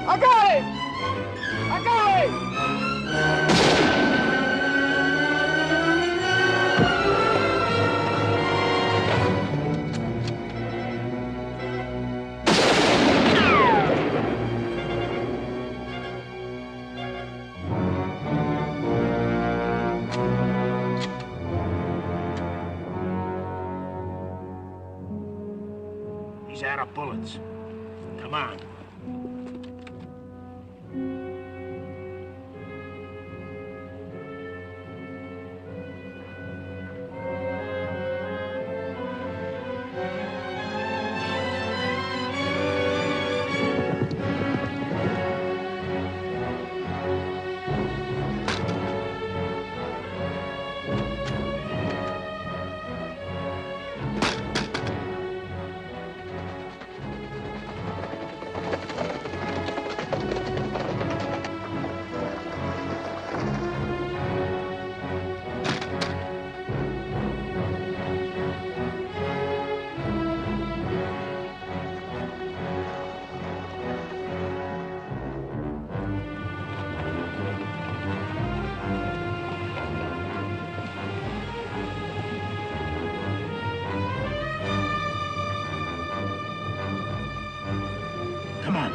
I got it! I got it! He's out of bullets. Come on. Come on.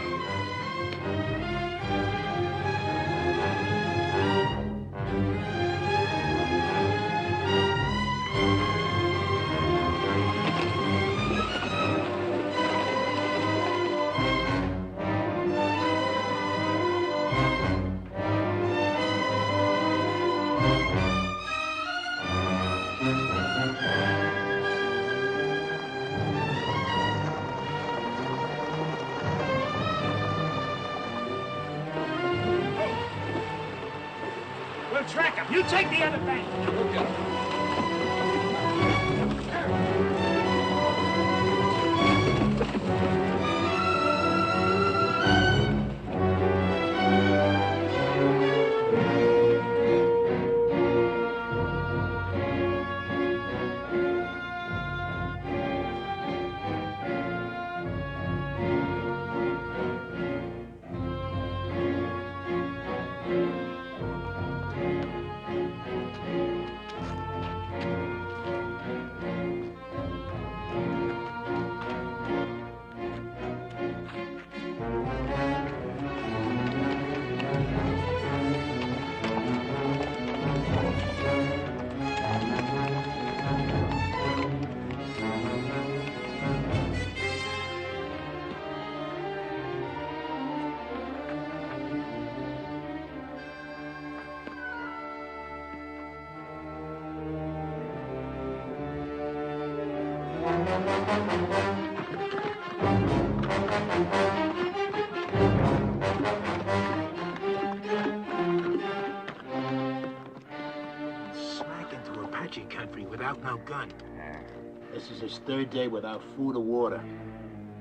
We'll track him. You take the other bank. Smack into Apache country without no gun. This is his third day without food or water.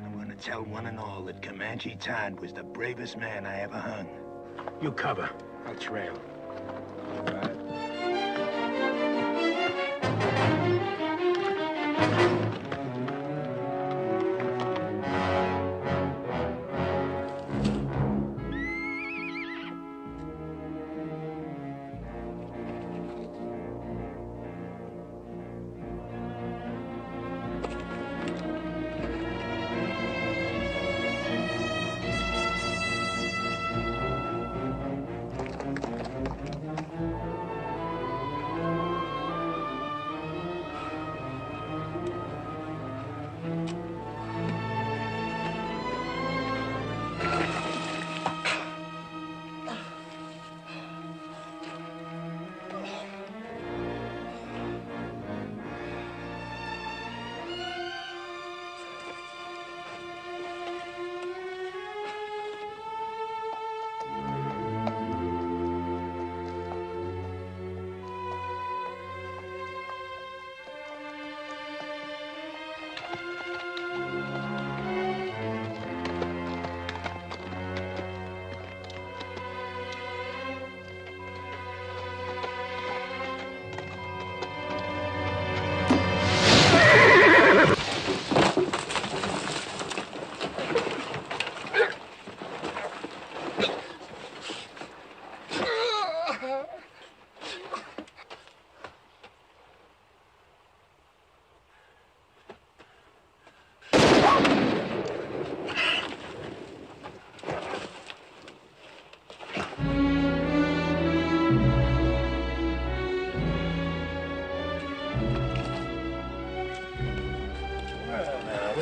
I'm gonna tell one and all that Comanche Todd was the bravest man I ever hung. You cover. I'll trail. All right.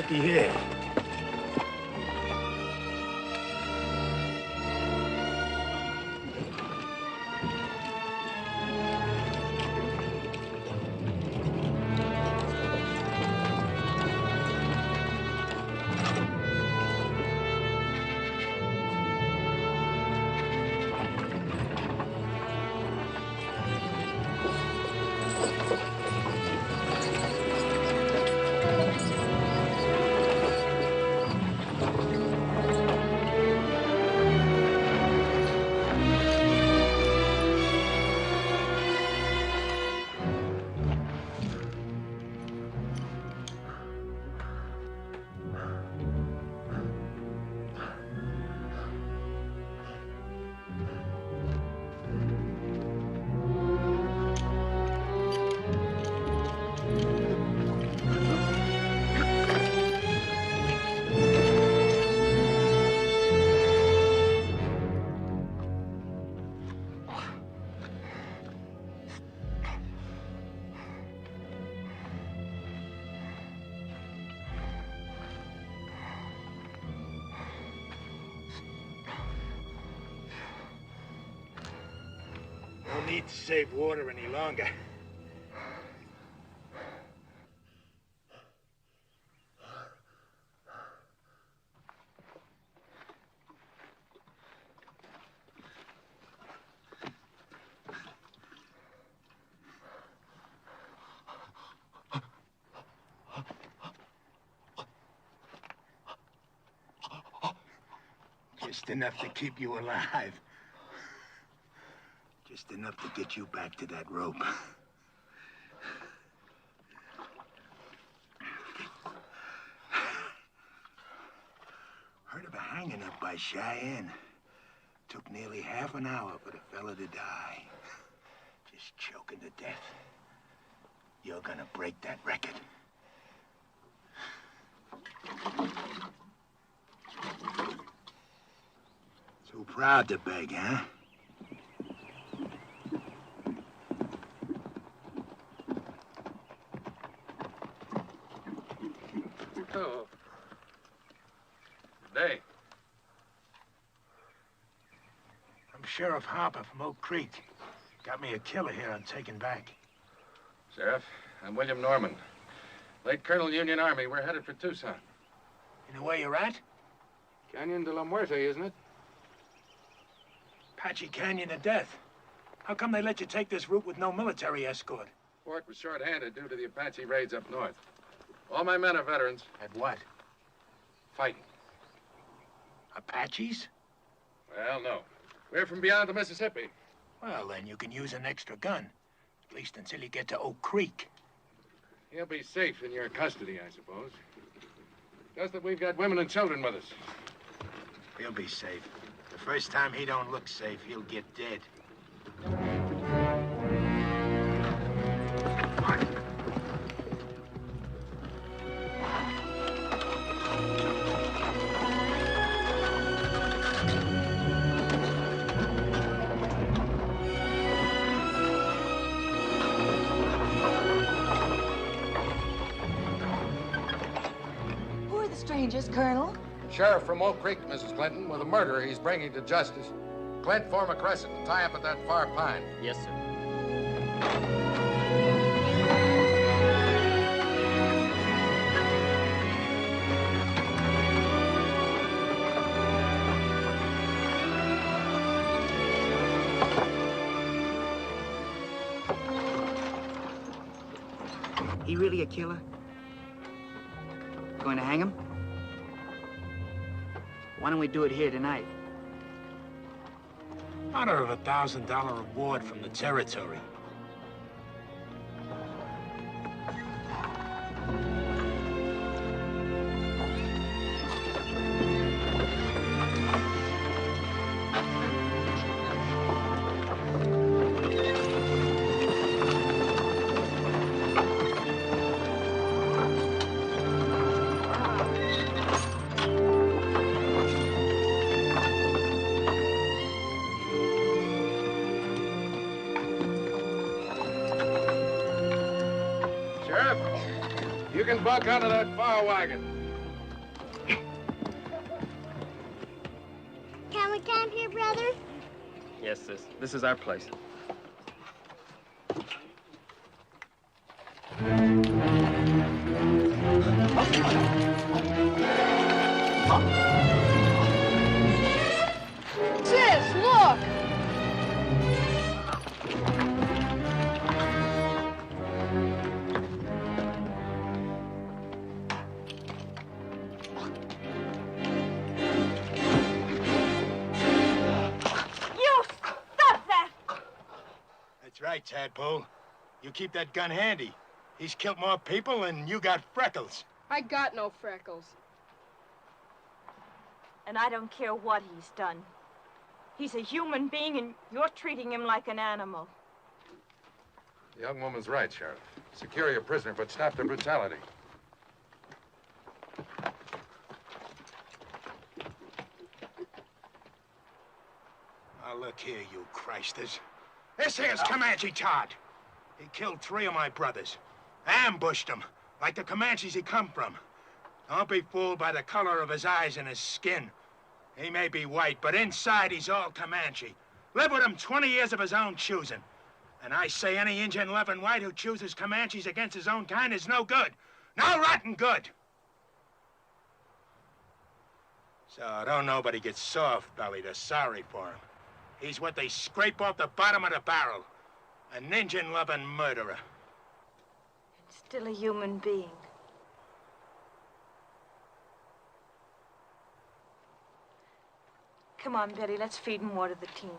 looky here. No need to save water any longer. Just enough to keep you alive. Just enough to get you back to that rope. Heard of a hanging up by Cheyenne. Took nearly half an hour for the fella to die. Just choking to death. You're gonna break that record. Too proud to beg, huh? Oh. Good day. I'm Sheriff Harper from Oak Creek. Got me a killer here I'm taking back. Sheriff, I'm William Norman. Late Colonel Union Army. We're headed for Tucson. You know where you're at? Canyon de la Muerte, isn't it? Apache Canyon of Death. How come they let you take this route with no military escort? Fort was short-handed due to the Apache raids up north. All my men are veterans. At what? Fighting. Apaches? Well, no. We're from beyond the Mississippi. Well, then you can use an extra gun. At least until you get to Oak Creek. He'll be safe in your custody, I suppose. Just that we've got women and children with us. He'll be safe. The first time he don't look safe, he'll get dead. Who are the strangers, Colonel? Sheriff from Oak Creek, Mrs. Clinton, with a murderer he's bringing to justice. Clint, form a crescent and tie up at that far pine. Yes, sir. He really a killer? Going to hang him? Why don't we do it here tonight? Honor of $1,000 reward from the territory. You can buck onto that far wagon. we camp here, brother? Yes, sis. This is our place. Sis, look! That's right, Tadpole. You keep that gun handy. He's killed more people and you got freckles. I got no freckles. And I don't care what he's done. He's a human being, and you're treating him like an animal. The young woman's right, Sheriff. Secure your prisoner, but stop the brutality. Now, look here, you Christers. This here's Comanche Todd. He killed 3 of my brothers. Ambushed them, like the Comanches he come from. Don't be fooled by the color of his eyes and his skin. He may be white, but inside he's all Comanche. Lived with him 20 years of his own choosing. And I say any Injun loving white who chooses Comanches against his own kind is no good. No rotten good. So don't nobody get soft-bellied or sorry for him. He's what they scrape off the bottom of the barrel. An Injun-loving murderer. And still a human being. Come on, Betty, let's feed and water the team.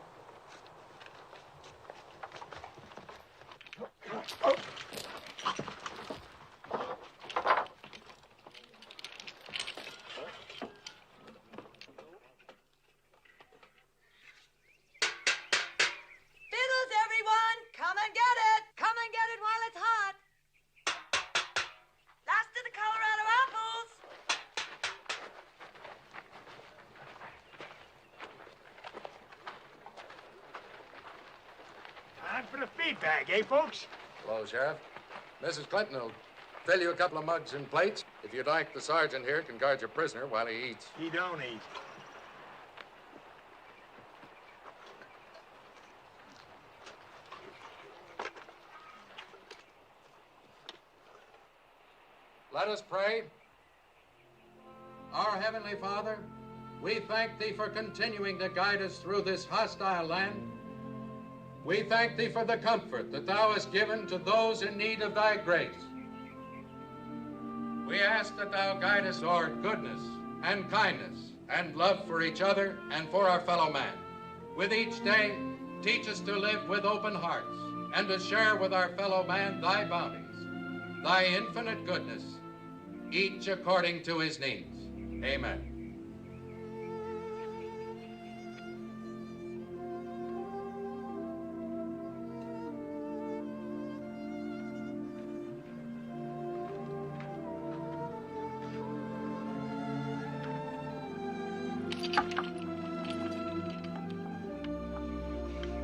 For the feed bag, eh, folks? Hello, Sheriff. Mrs. Clinton will fill you a couple of mugs and plates. If you'd like, the sergeant here can guard your prisoner while he eats. He don't eat. Let us pray. Our Heavenly Father, we thank Thee for continuing to guide us through this hostile land. We thank Thee for the comfort that Thou hast given to those in need of Thy grace. We ask that Thou guide us toward goodness and kindness and love for each other and for our fellow man. With each day, teach us to live with open hearts and to share with our fellow man Thy bounties, Thy infinite goodness, each according to his needs. Amen.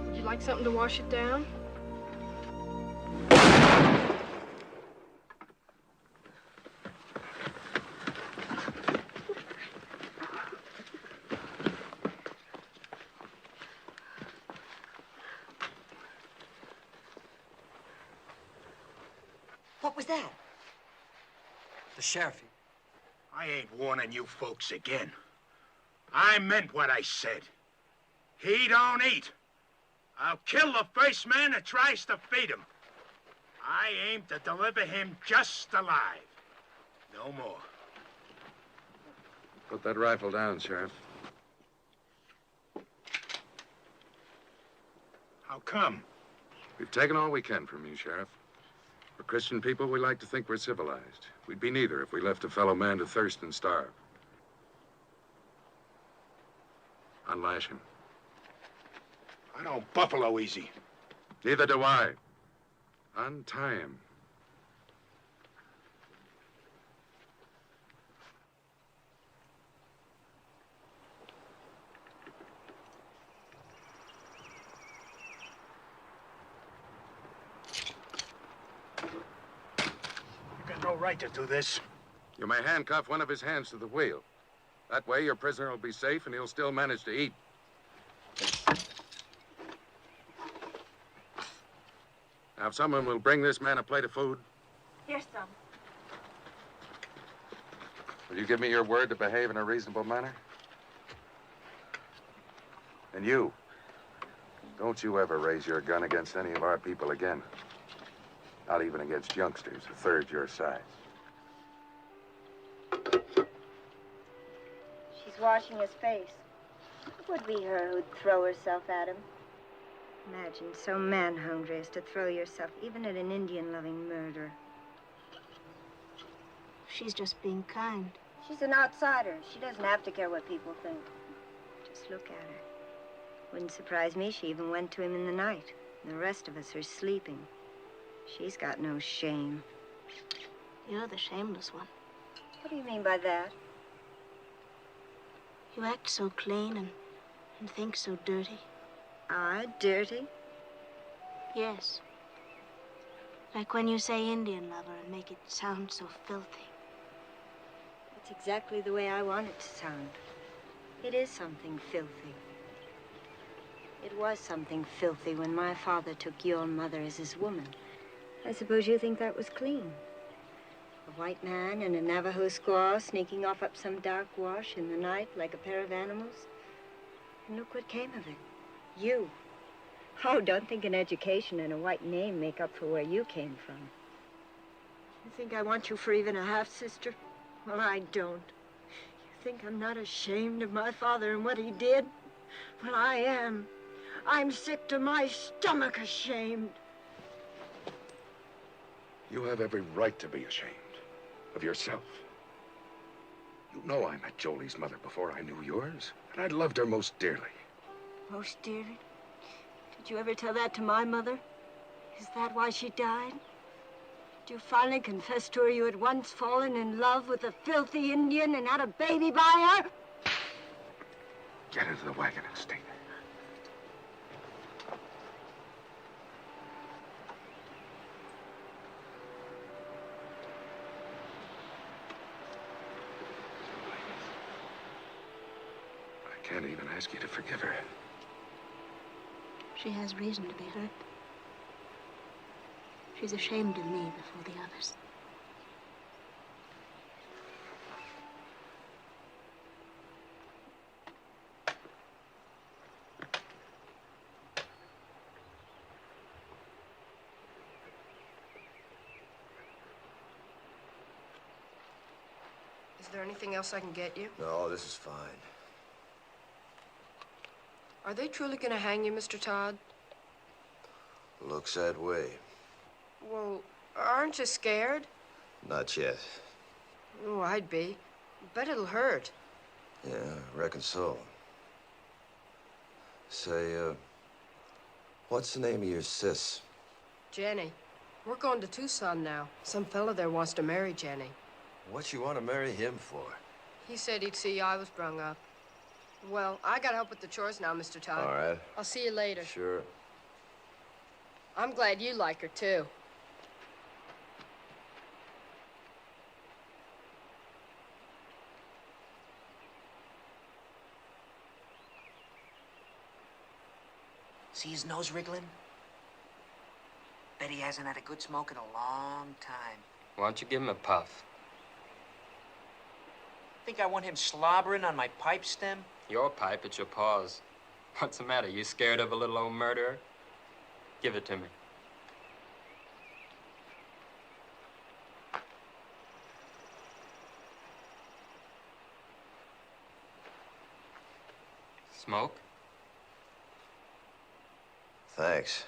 Would you like something to wash it down? What was that? The sheriff. I ain't warning you folks again. I meant what I said. He don't eat. I'll kill the first man that tries to feed him. I aim to deliver him just alive. No more. Put that rifle down, Sheriff. How come? We've taken all we can from you, Sheriff. For Christian people, we like to think we're civilized. We'd be neither if we left a fellow man to thirst and starve. Unlash him. I don't buffalo easy. Neither do I. Untie him. You got no right to do this. You may handcuff one of his hands to the wheel. That way, your prisoner will be safe and he'll still manage to eat. Now, if someone will bring this man a plate of food, Here's some. will you give me your word to behave in a reasonable manner? And you, don't you ever raise your gun against any of our people again. Not even against youngsters a third your size. She's washing his face. It would be her who'd throw herself at him. Imagine so man-hungry as to throw yourself even at an Indian-loving murderer. She's just being kind. She's an outsider. She doesn't have to care what people think. Just look at her. Wouldn't surprise me she even went to him in the night. The rest of us are sleeping. She's got no shame. You're the shameless one. What do you mean by that? You act so clean and think so dirty. I dirty? Yes. Like when you say Indian lover and make it sound so filthy. That's exactly the way I want it to sound. It is something filthy. It was something filthy when my father took your mother as his woman. I suppose you think that was clean. A white man and a Navajo squaw sneaking off up some dark wash in the night like a pair of animals. And look what came of it. You. Oh, don't think an education and a white name make up for where you came from. You think I want you for even a half-sister? Well, I don't. You think I'm not ashamed of my father and what he did? Well, I am. I'm sick to my stomach ashamed. You have every right to be ashamed of yourself. You know I met Jolie's mother before I knew yours, and I loved her most dearly. Most dearly? Did you ever tell that to my mother? Is that why she died? Did you finally confess to her you had once fallen in love with a filthy Indian and had a baby by her? Get into the wagon and stay there. I can't even ask you to forgive her. She has reason to be hurt. She's ashamed of me before the others. Is there anything else I can get you? No, this is fine. Are they truly going to hang you, Mr. Todd? Looks that way. Well, aren't you scared? Not yet. Oh, I'd be. Bet it'll hurt. Yeah, I reckon so. Say, what's the name of your sis? Jenny. We're going to Tucson now. Some fella there wants to marry Jenny. What you want to marry him for? He said he'd see I was brung up. Well, I gotta help with the chores now, Mr. Todd. All right. I'll see you later. Sure. I'm glad you like her, too. See his nose wriggling? Bet he hasn't had a good smoke in a long time. Why don't you give him a puff? Think I want him slobbering on my pipe stem? Your pipe, it's your paws. What's the matter? You scared of a little old murderer? Give it to me. Smoke? Thanks.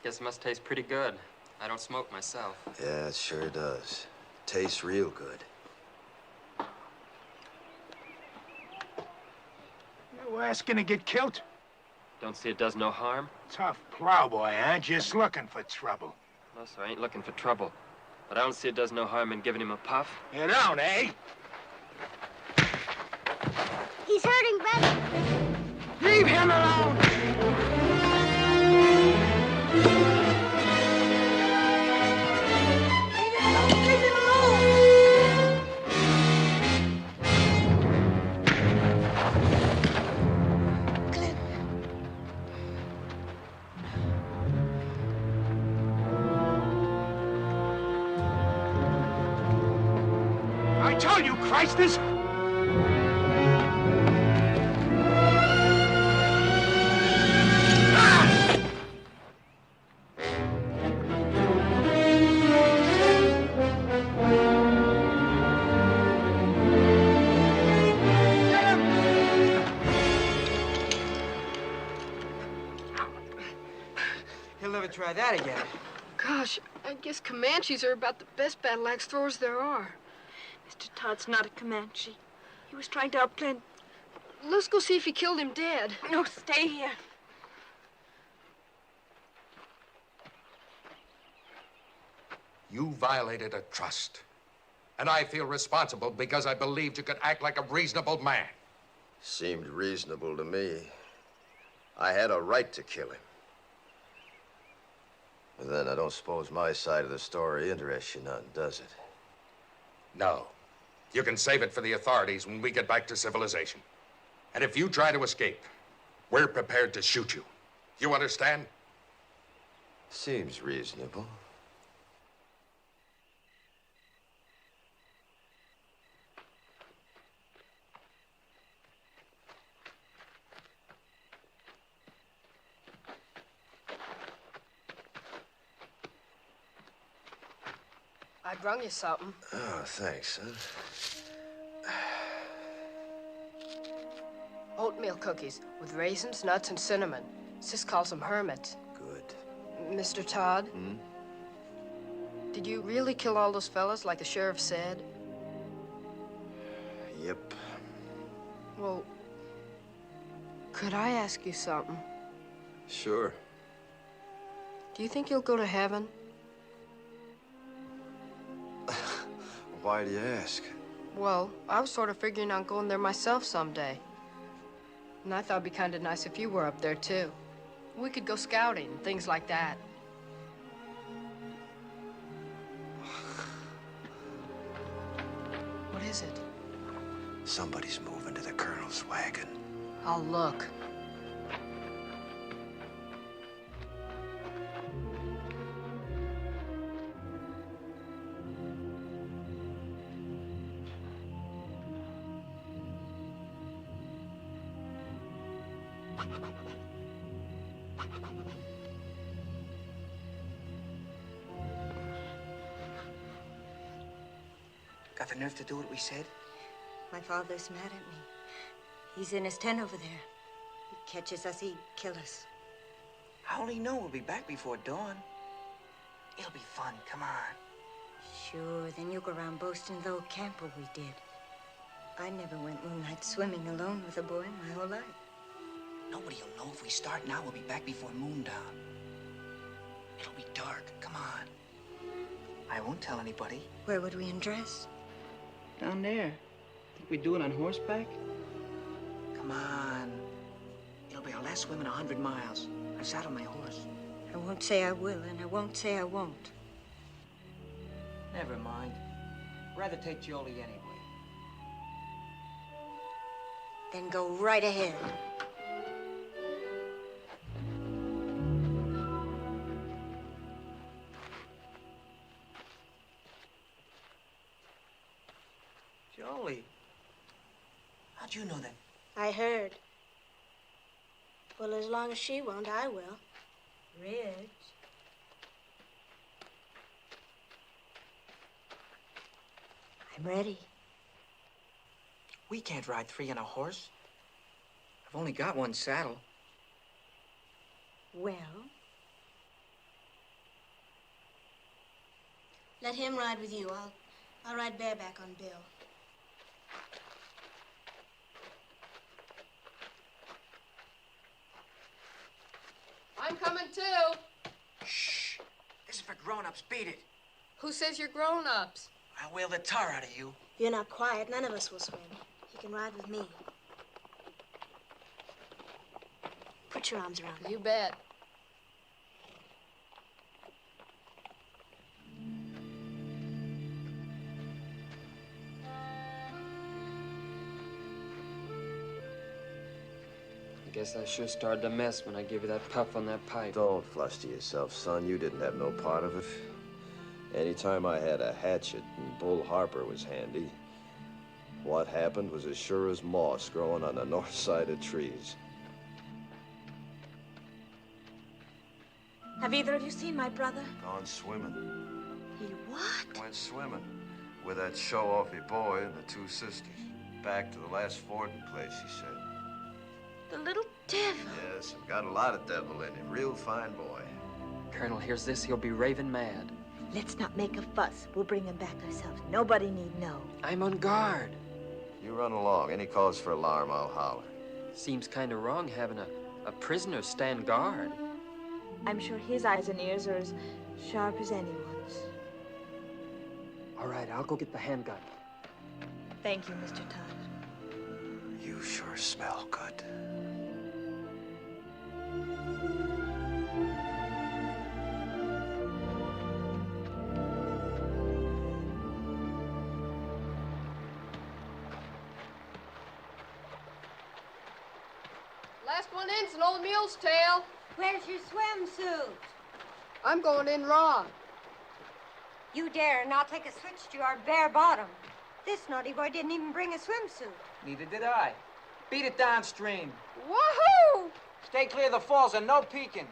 Guess it must taste pretty good. I don't smoke myself. Yeah, it sure does. Tastes real good. You asking to get killed? Don't see it does no harm? Tough plowboy, huh? Just looking for trouble. No, sir, I ain't looking for trouble. But I don't see it does no harm in giving him a puff. You don't, eh? He's hurting, Betty. Leave him alone! Leave him alone! I told you, Christers! He'll never try that again. Gosh, I guess Comanches are about the best battle axe throwers there are. Mr. Todd's not a Comanche. He was trying to outplan... Let's go see if he killed him dead. No, stay here. You violated a trust. And I feel responsible because I believed you could act like a reasonable man. Seemed reasonable to me. I had a right to kill him. But then I don't suppose my side of the story interests you none, does it? No. You can save it for the authorities when we get back to civilization. And if you try to escape, we're prepared to shoot you. You understand? Seems reasonable. I brung you something. Oh, thanks, son. Oatmeal cookies with raisins, nuts, and cinnamon. Sis calls them hermits. Good. Mr. Todd? Hmm? Did you really kill all those fellas like the sheriff said? Yep. Well, could I ask you something? Sure. Do you think you'll go to heaven? Why do you ask? Well, I was sort of figuring on going there myself someday. And I thought it'd be kind of nice if you were up there, too. We could go scouting and things like that. What is it? Somebody's moving to the Colonel's wagon. I'll look. Got the nerve to do what we said? My father's mad at me. He's in his tent over there. He catches us, he'd kill us. I only know we'll be back before dawn. It'll be fun, come on. Sure, then you go around boasting of the old camper we did. I never went moonlight swimming alone with a boy my whole life. Nobody'll know if we start now. We'll be back before moondown. It'll be dark, come on. I won't tell anybody. Where would we undress? Down there. Think we'd do it on horseback? Come on. It'll be our last swim in 100 miles. I've saddled my horse. I won't say I will, and I won't say I won't. Never mind. Rather take Jolie anyway. Then go right ahead. Jolie. How'd you know that? I heard. Well, as long as she won't, I will. Rich. I'm ready. We can't ride three on a horse. I've only got one saddle. Well? Let him ride with you. I'll ride bareback on Bill. I'm coming too. Shh. This is for grown-ups. Beat it. Who says you're grown-ups? I'll whale the tar out of you. If you're not quiet, none of us will swim. You can ride with me. Put your arms around me. You bet. I guess I sure started to mess when I gave you that puff on that pipe. Don't fluster yourself, son. You didn't have no part of it. Anytime I had a hatchet and Bull Harper was handy, What happened was as sure as moss growing on the north side of trees. Have either of you seen my brother? Gone swimming. He what? Went swimming with that show-offy boy and the two sisters. Back to the last fording place, he said. The little devil. Yes, got a lot of devil in him. Real fine boy. Colonel hears this, he'll be raving mad. Let's not make a fuss. We'll bring him back ourselves. Nobody need know. I'm on guard. You run along. Any cause for alarm, I'll holler. Seems kind of wrong having a prisoner stand guard. I'm sure his eyes and ears are as sharp as anyone's. All right, I'll go get the handgun. Thank you, Mr. Todd. You sure smell good. Last one in's an old mule's tail. Where's your swimsuit? I'm going in raw. You dare not take a switch to our bare bottom. This naughty boy didn't even bring a swimsuit. Neither did I. Beat it downstream. Woohoo! Stay clear of the falls and no peeking.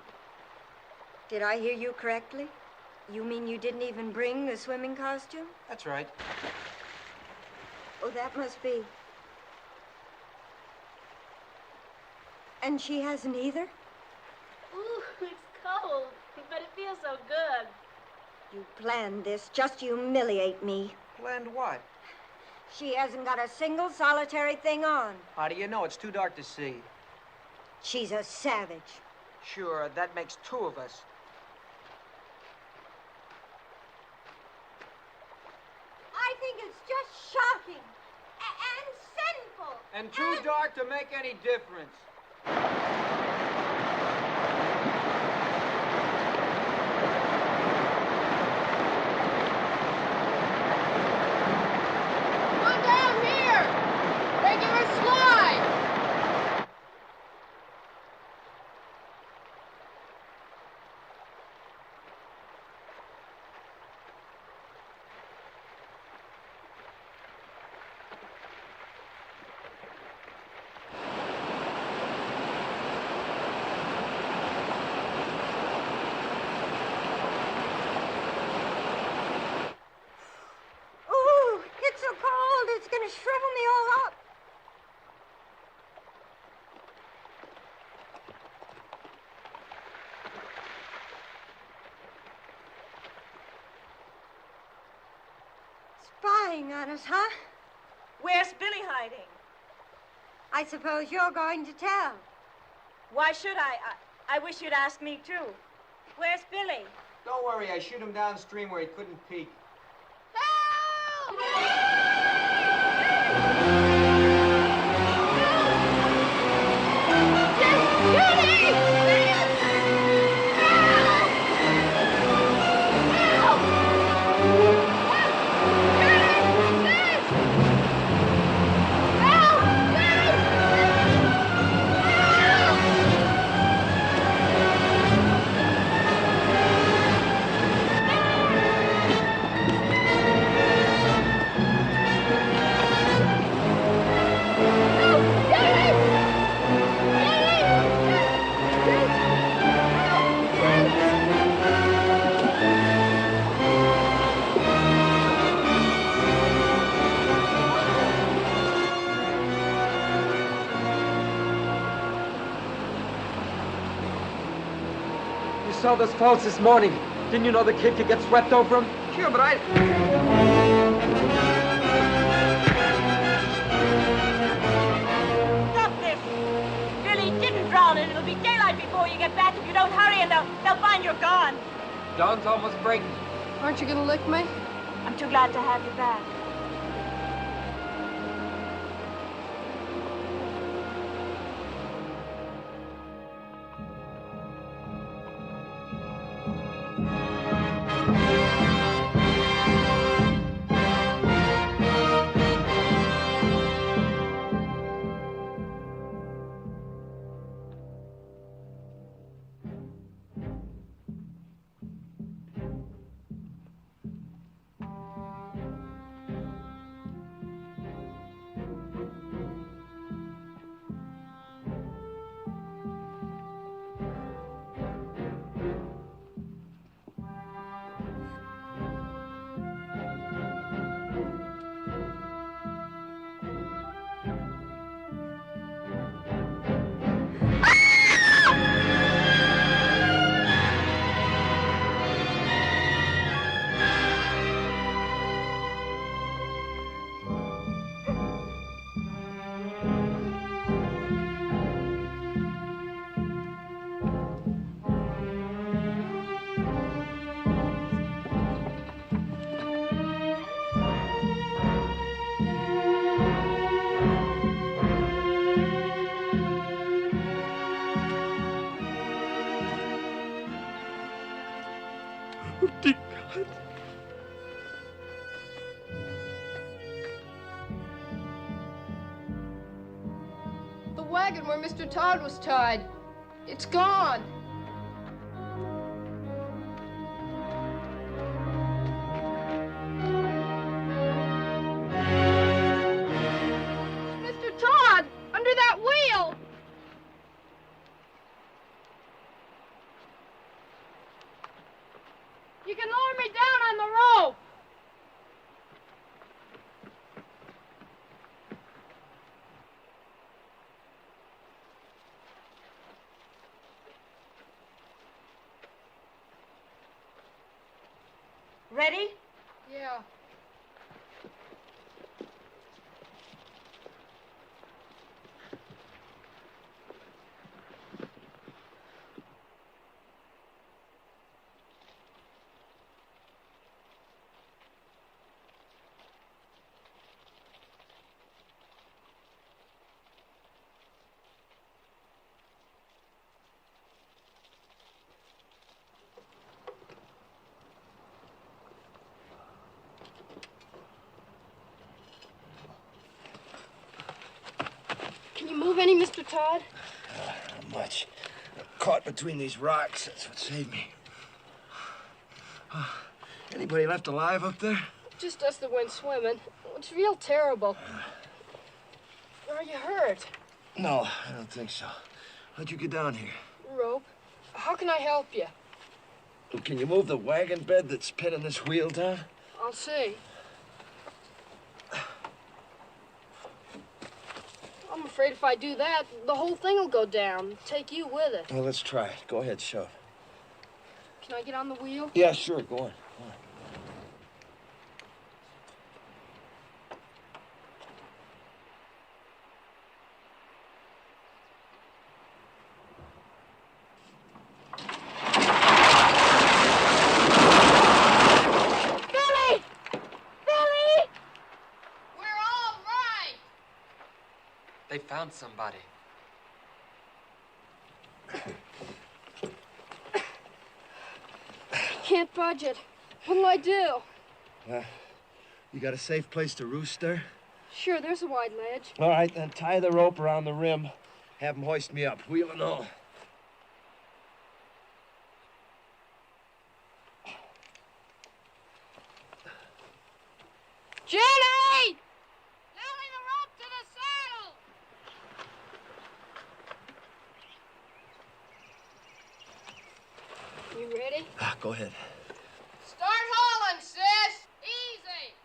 Did I hear you correctly? You mean you didn't even bring the swimming costume? That's right. Oh, that must be. And she hasn't either? Ooh, it's cold, but it feels so good. You planned this just to humiliate me. Planned what? She hasn't got a single solitary thing on. How do you know? It's too dark to see. She's a savage. Sure, that makes two of us. I think it's just shocking and sinful. And too dark to make any difference. Come down here! Regular slide! Ooh, it's so cold, it's gonna shrivel me all up. Spying on us, huh? Where's Billy hiding? I suppose you're going to tell. Why should I? I wish you'd ask me, too. Where's Billy? Don't worry, I shoot him downstream where he couldn't peek. You saw those falls this morning. Didn't you know the kid could get swept over them? Sure, but I... Stop this! Billy didn't drown, and it'll be daylight before you get back if you don't hurry, and they'll find you're gone. Dawn's almost breaking. Aren't you gonna lick me? I'm too glad to have you back. wagon where Mr. Todd was tied. It's gone. It's Mr. Todd under that wheel. You can lower me down on the rope. Ready? Yeah. Can you move any, Mr. Todd? Not much. Caught between these rocks. That's what saved me. Anybody left alive up there? Just us that went swimming. It's real terrible. Are you hurt? No, I don't think so. How'd you get down here? Rope. How can I help you? Can you move the wagon bed that's pinning this wheel down? I'll see. I'm afraid if I do that, the whole thing will go down. Take you with it. Well, let's try it. Go ahead, shove. Can I get on the wheel? Yeah, sure. Go on. Go on. They found somebody. Can't budge it. What'll I do? You got a safe place to roost there? Sure, there's a wide ledge. All right, then tie the rope around the rim. Have them hoist me up, wheel and all. Jenny! Nailing the rope to the saddle! You ready? Go ahead. Start hauling, sis! Easy!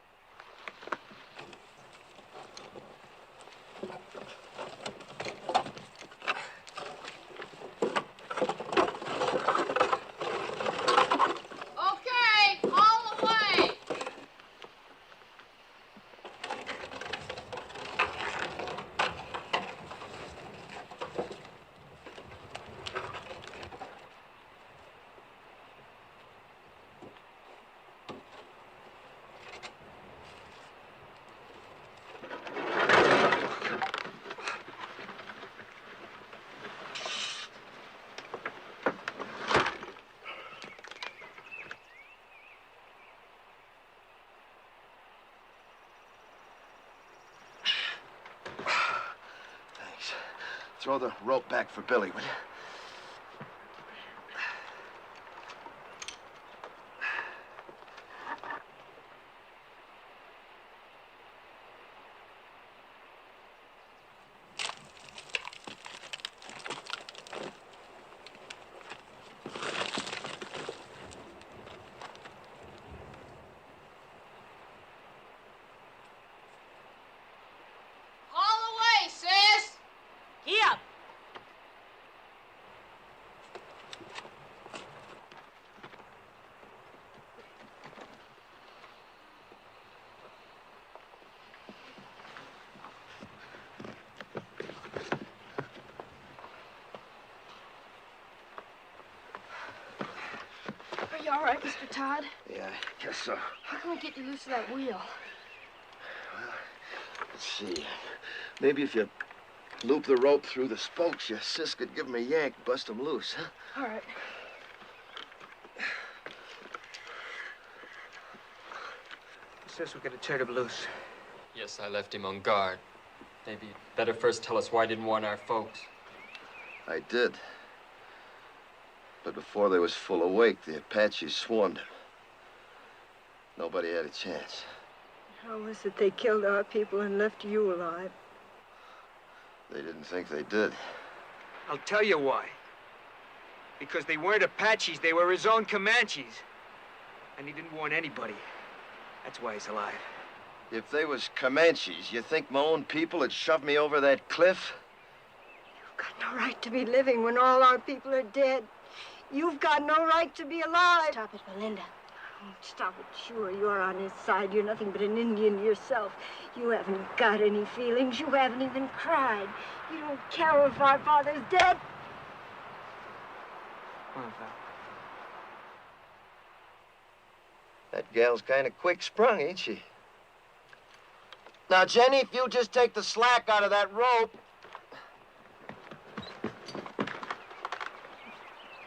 Okay, all the way! Throw the rope back for Billy, will you? Are you all right, Mr. Todd? Yeah, I guess so. How can I get you loose of that wheel? Well, let's see. Maybe if you loop the rope through the spokes, your sis could give him a yank, bust him loose, huh? All right. Sis, we gotta tear him loose. Yes, I left him on guard. Maybe you'd better first tell us why you didn't warn our folks. I did. But before they was full awake, the Apaches swarmed him. Nobody had a chance. How was it they killed our people and left you alive? They didn't think they did. I'll tell you why. Because they weren't Apaches, they were his own Comanches. And he didn't warn anybody. That's why he's alive. If they was Comanches, you think my own people had shoved me over that cliff? You've got no right to be living when all our people are dead. You've got no right to be alive. Stop it, Belinda. Oh, stop it. Sure, you're on his side. You're nothing but an Indian yourself. You haven't got any feelings. You haven't even cried. You don't care if our father's dead. Come on, Val. That gal's kind of quick-sprung, ain't she? Now, Jenny, if you'll just take the slack out of that rope.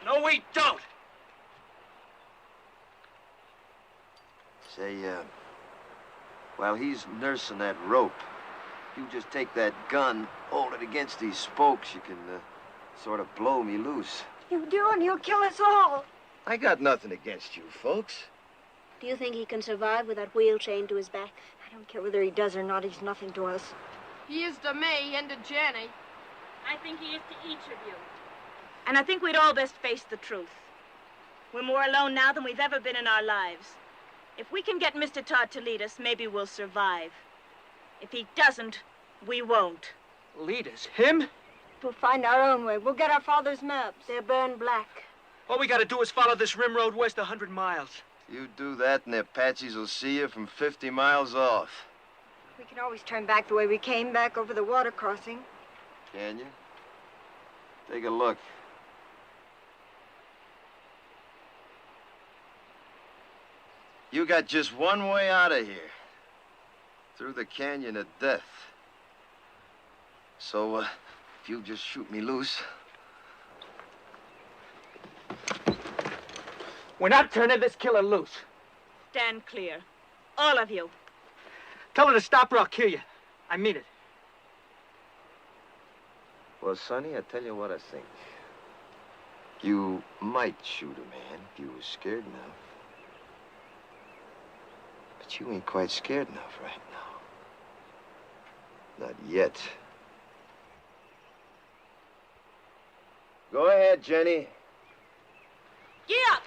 No, we don't! Say, while he's nursing that rope, you just take that gun, hold it against these spokes, you can, sort of blow me loose. You do, and he'll kill us all. I got nothing against you folks. Do you think he can survive with that wheel chained to his back? I don't care whether he does or not. He's nothing to us. He is to me and to Jenny. I think he is to each of you. And I think we'd all best face the truth. We're more alone now than we've ever been in our lives. If we can get Mr. Todd to lead us, maybe we'll survive. If he doesn't, we won't. Lead us? Him? We'll find our own way. We'll get our father's maps. They're burned black. All we gotta do is follow this rim road west 100 miles. You do that and the Apaches will see you from 50 miles off. We can always turn back the way we came, back over the water crossing. Can you? Take a look. You got just one way out of here. Through the canyon of death. So, if you'll just shoot me loose. We're not turning this killer loose. Stand clear. All of you. Tell her to stop or I'll kill you. I mean it. Well, Sonny, I tell you what I think. You might shoot a man if you was scared enough. But you ain't quite scared enough right now. Not yet. Go ahead, Jenny. Get up!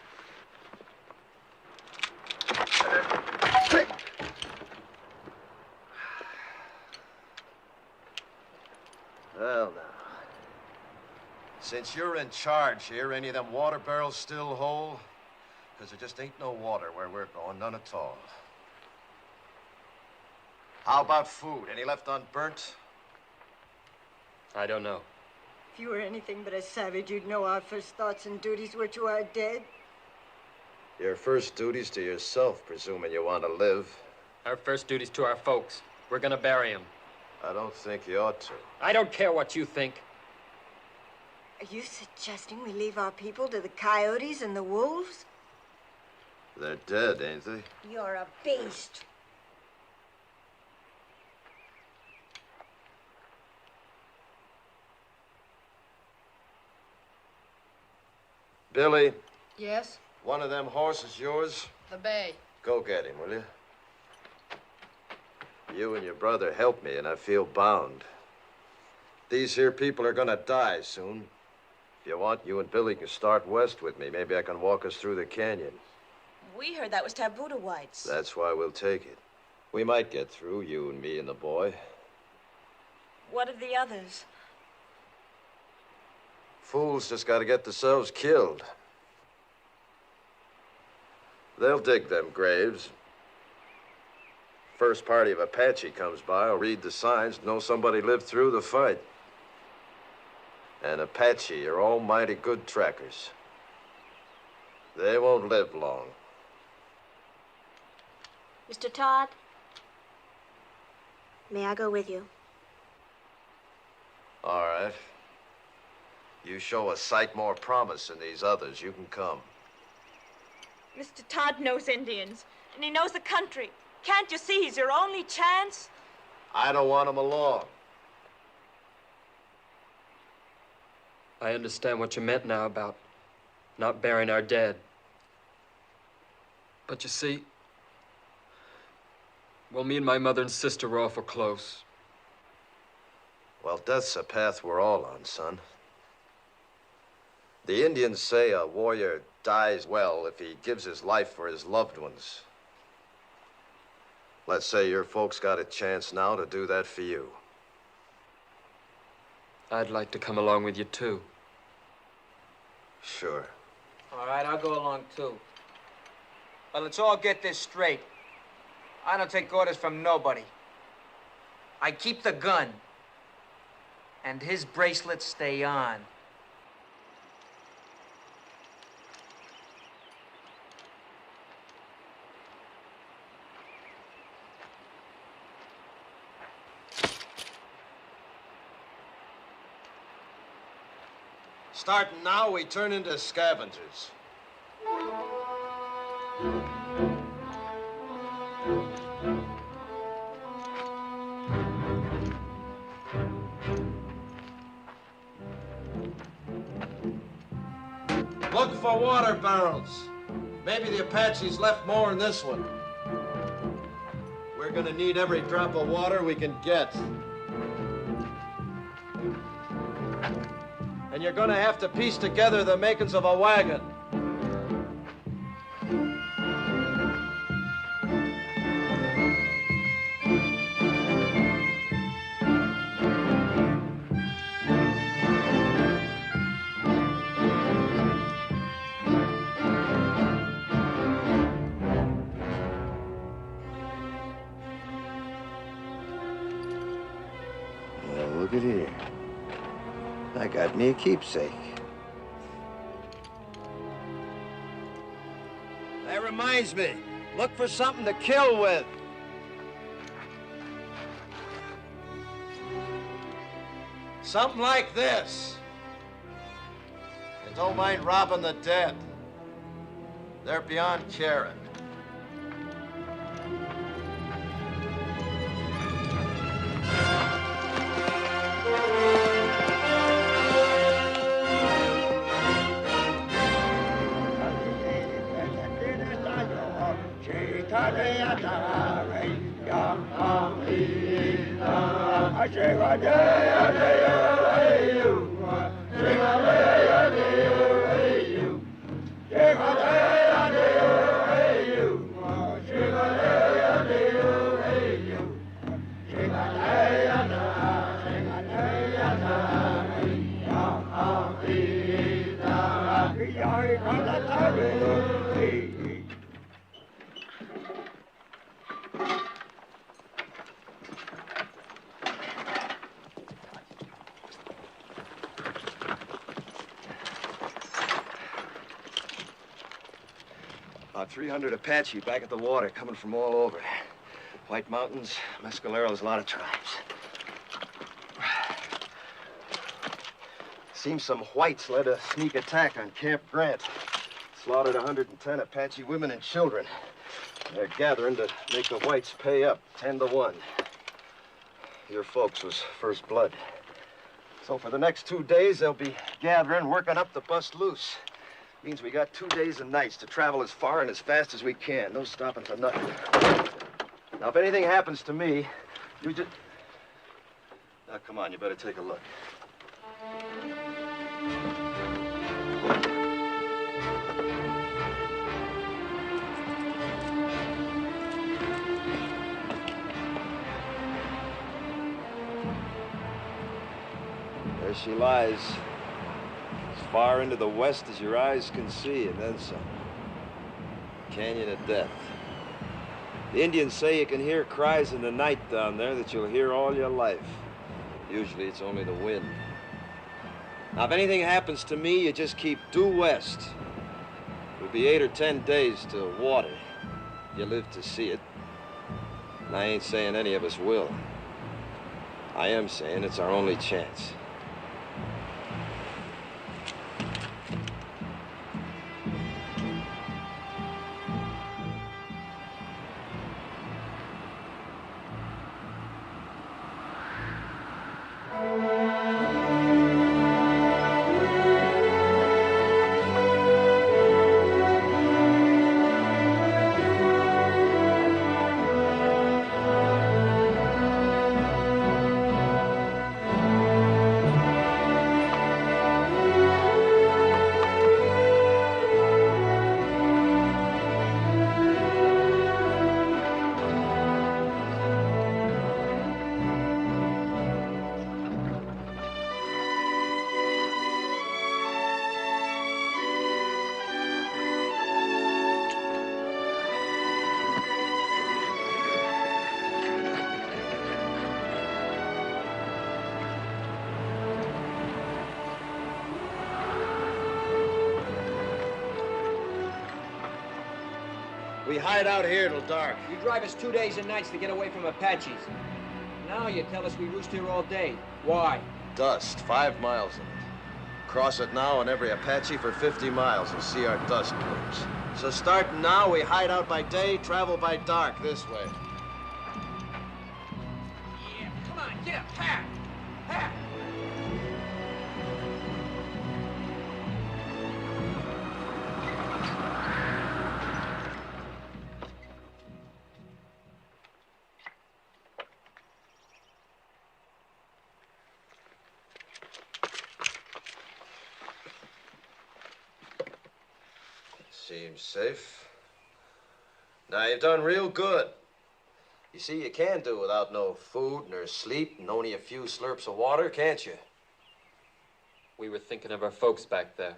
Well, now. Since you're in charge here, any of them water barrels still whole? Because there just ain't no water where we're going, none at all. How about food? Any left unburnt? I don't know. If you were anything but a savage, you'd know our first thoughts and duties were to our dead. Your first duty's to yourself, presuming you want to live. Our first duty's to our folks. We're gonna bury him. I don't think you ought to. I don't care what you think. Are you suggesting we leave our people to the coyotes and the wolves? They're dead, ain't they? You're a beast. Billy, Yes? one of them horses yours? The bay. Go get him, will you? You and your brother helped me, and I feel bound. These here people are gonna die soon. If you want, you and Billy can start west with me. Maybe I can walk us through the canyon. We heard that was taboo to whites. That's why we'll take it. We might get through, you and me and the boy. What of the others? Fools just gotta get themselves killed. They'll dig them graves. First party of Apache comes by, will read the signs, know somebody lived through the fight. And Apache are almighty good trackers. They won't live long. Mr. Todd, may I go with you? All right. You show a sight more promise than these others, you can come. Mr. Todd knows Indians, and he knows the country. Can't you see he's your only chance? I don't want him along. I understand what you meant now about not burying our dead. But you see, well, me and my mother and sister were awful close. Well, death's a path we're all on, son. The Indians say a warrior dies well if he gives his life for his loved ones. Let's say your folks got a chance now to do that for you. I'd like to come along with you, too. Sure. All right, I'll go along, too. But let's all get this straight. I don't take orders from nobody. I keep the gun. And his bracelets stay on. Starting now, we turn into scavengers. Look for water barrels. Maybe the Apaches left more in this one. We're gonna need every drop of water we can get. And you're gonna have to piece together the makings of a wagon. Well, look at here. I got me a keepsake. That reminds me, look for something to kill with. Something like this. And don't mind robbing the dead. They're beyond caring. About 300 Apache back at the water, coming from all over. White Mountains, Mescaleros, a lot of tribes. Seems some whites led a sneak attack on Camp Grant. Slaughtered 110 Apache women and children. They're gathering to make the whites pay up, 10-1. Your folks was first blood. So for the next 2 days, they'll be gathering, working up to bust loose. Means we got 2 days and nights to travel as far and as fast as we can. No stopping for nothing. Now, if anything happens to me, you just... Now, come on, you better take a look. There she lies. As far into the west as your eyes can see, and then some. Canyon of Death. The Indians say you can hear cries in the night down there that you'll hear all your life. Usually it's only the wind. Now, if anything happens to me, you just keep due west. It'll be 8 or 10 days to water. You live to see it. And I ain't saying any of us will. I am saying it's our only chance. We hide out here till dark. You drive us 2 days and nights to get away from Apaches. Now you tell us we roost here all day. Why? Dust, 5 miles of it. Cross it now, and every Apache for 50 miles will see our dust plumes. So starting now, we hide out by day, travel by dark this way. Yeah, come on, get up, ha! Ha! Seems safe. Now, you've done real good. You see, you can do without no food nor sleep and only a few slurps of water, can't you? We were thinking of our folks back there.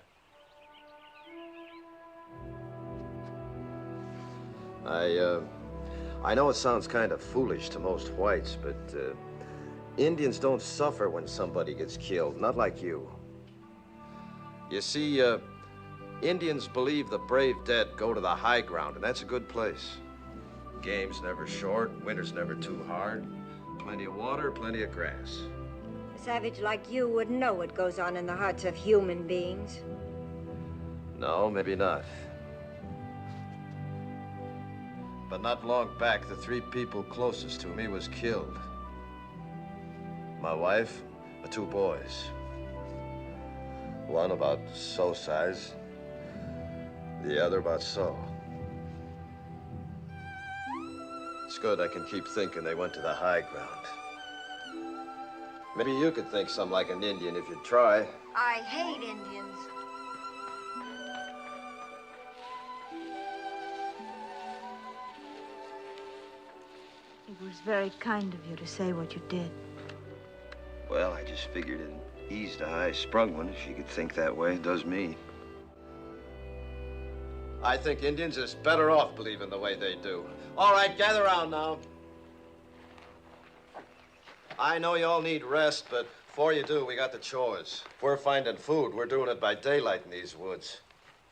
I know it sounds kind of foolish to most whites, but Indians don't suffer when somebody gets killed, not like you. You see, Indians believe the brave dead go to the high ground, and that's a good place. Game's never short, winter's never too hard. Plenty of water, plenty of grass. A savage like you wouldn't know what goes on in the hearts of human beings. No, maybe not. But not long back, the 3 people closest to me was killed. My wife, my 2 boys. One about so size, the other about so. It's good I can keep thinking they went to the high ground. Maybe you could think something like an Indian if you'd try. I hate Indians. It was very kind of you to say what you did. Well, I just figured it eased a high-sprung one. If she could think that way, it does me. I think Indians is better off believing the way they do. All right, gather around now. I know you all need rest, but before you do, we got the chores. If we're finding food, we're doing it by daylight in these woods.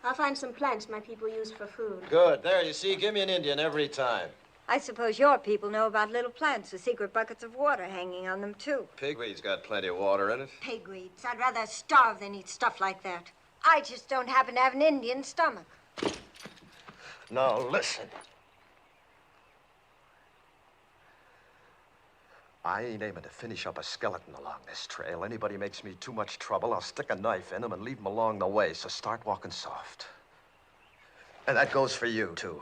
I'll find some plants my people use for food. Good. There, you see, give me an Indian every time. I suppose your people know about little plants with secret buckets of water hanging on them, too. Pigweed's got plenty of water in it. Pigweeds. I'd rather starve than eat stuff like that. I just don't happen to have an Indian stomach. Now, listen. I ain't aiming to finish up a skeleton along this trail. Anybody makes me too much trouble, I'll stick a knife in them and leave them along the way, so start walking soft. And that goes for you, too.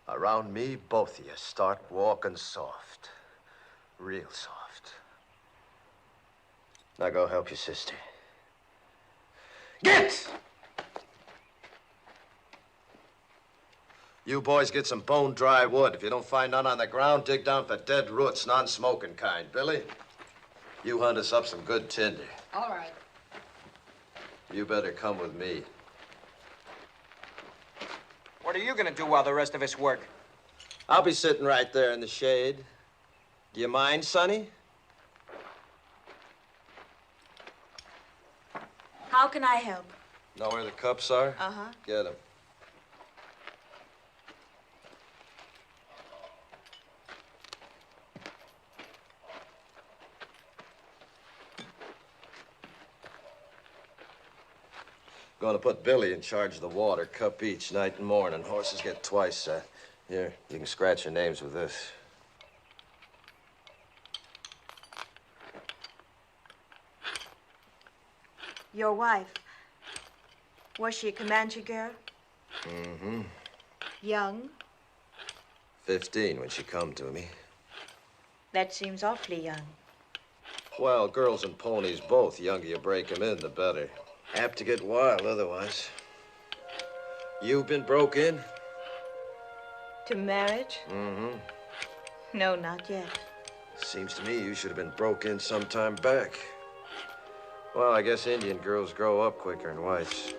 Around me, both of you, start walking soft. Real soft. Now go help your sister. Get! You boys get some bone-dry wood. If you don't find none on the ground, dig down for dead roots, non-smoking kind. Billy, you hunt us up some good tinder. All right. You better come with me. What are you gonna do while the rest of us work? I'll be sitting right there in the shade. Do you mind, Sonny? How can I help? Know where the cups are? Uh-huh. Get them. Gonna put Billy in charge of the water, cup each, night and morning. Horses get twice that. Here, you can scratch your names with this. Your wife. Was she a Comanche girl? Mm-hmm. Young? 15 when she come to me. That seems awfully young. Well, girls and ponies both. The younger you break 'em in, the better. Apt to get wild otherwise. You've been broke in? To marriage? Mm-hmm. No, not yet. Seems to me you should have been broke in some time back. Well, I guess Indian girls grow up quicker than whites.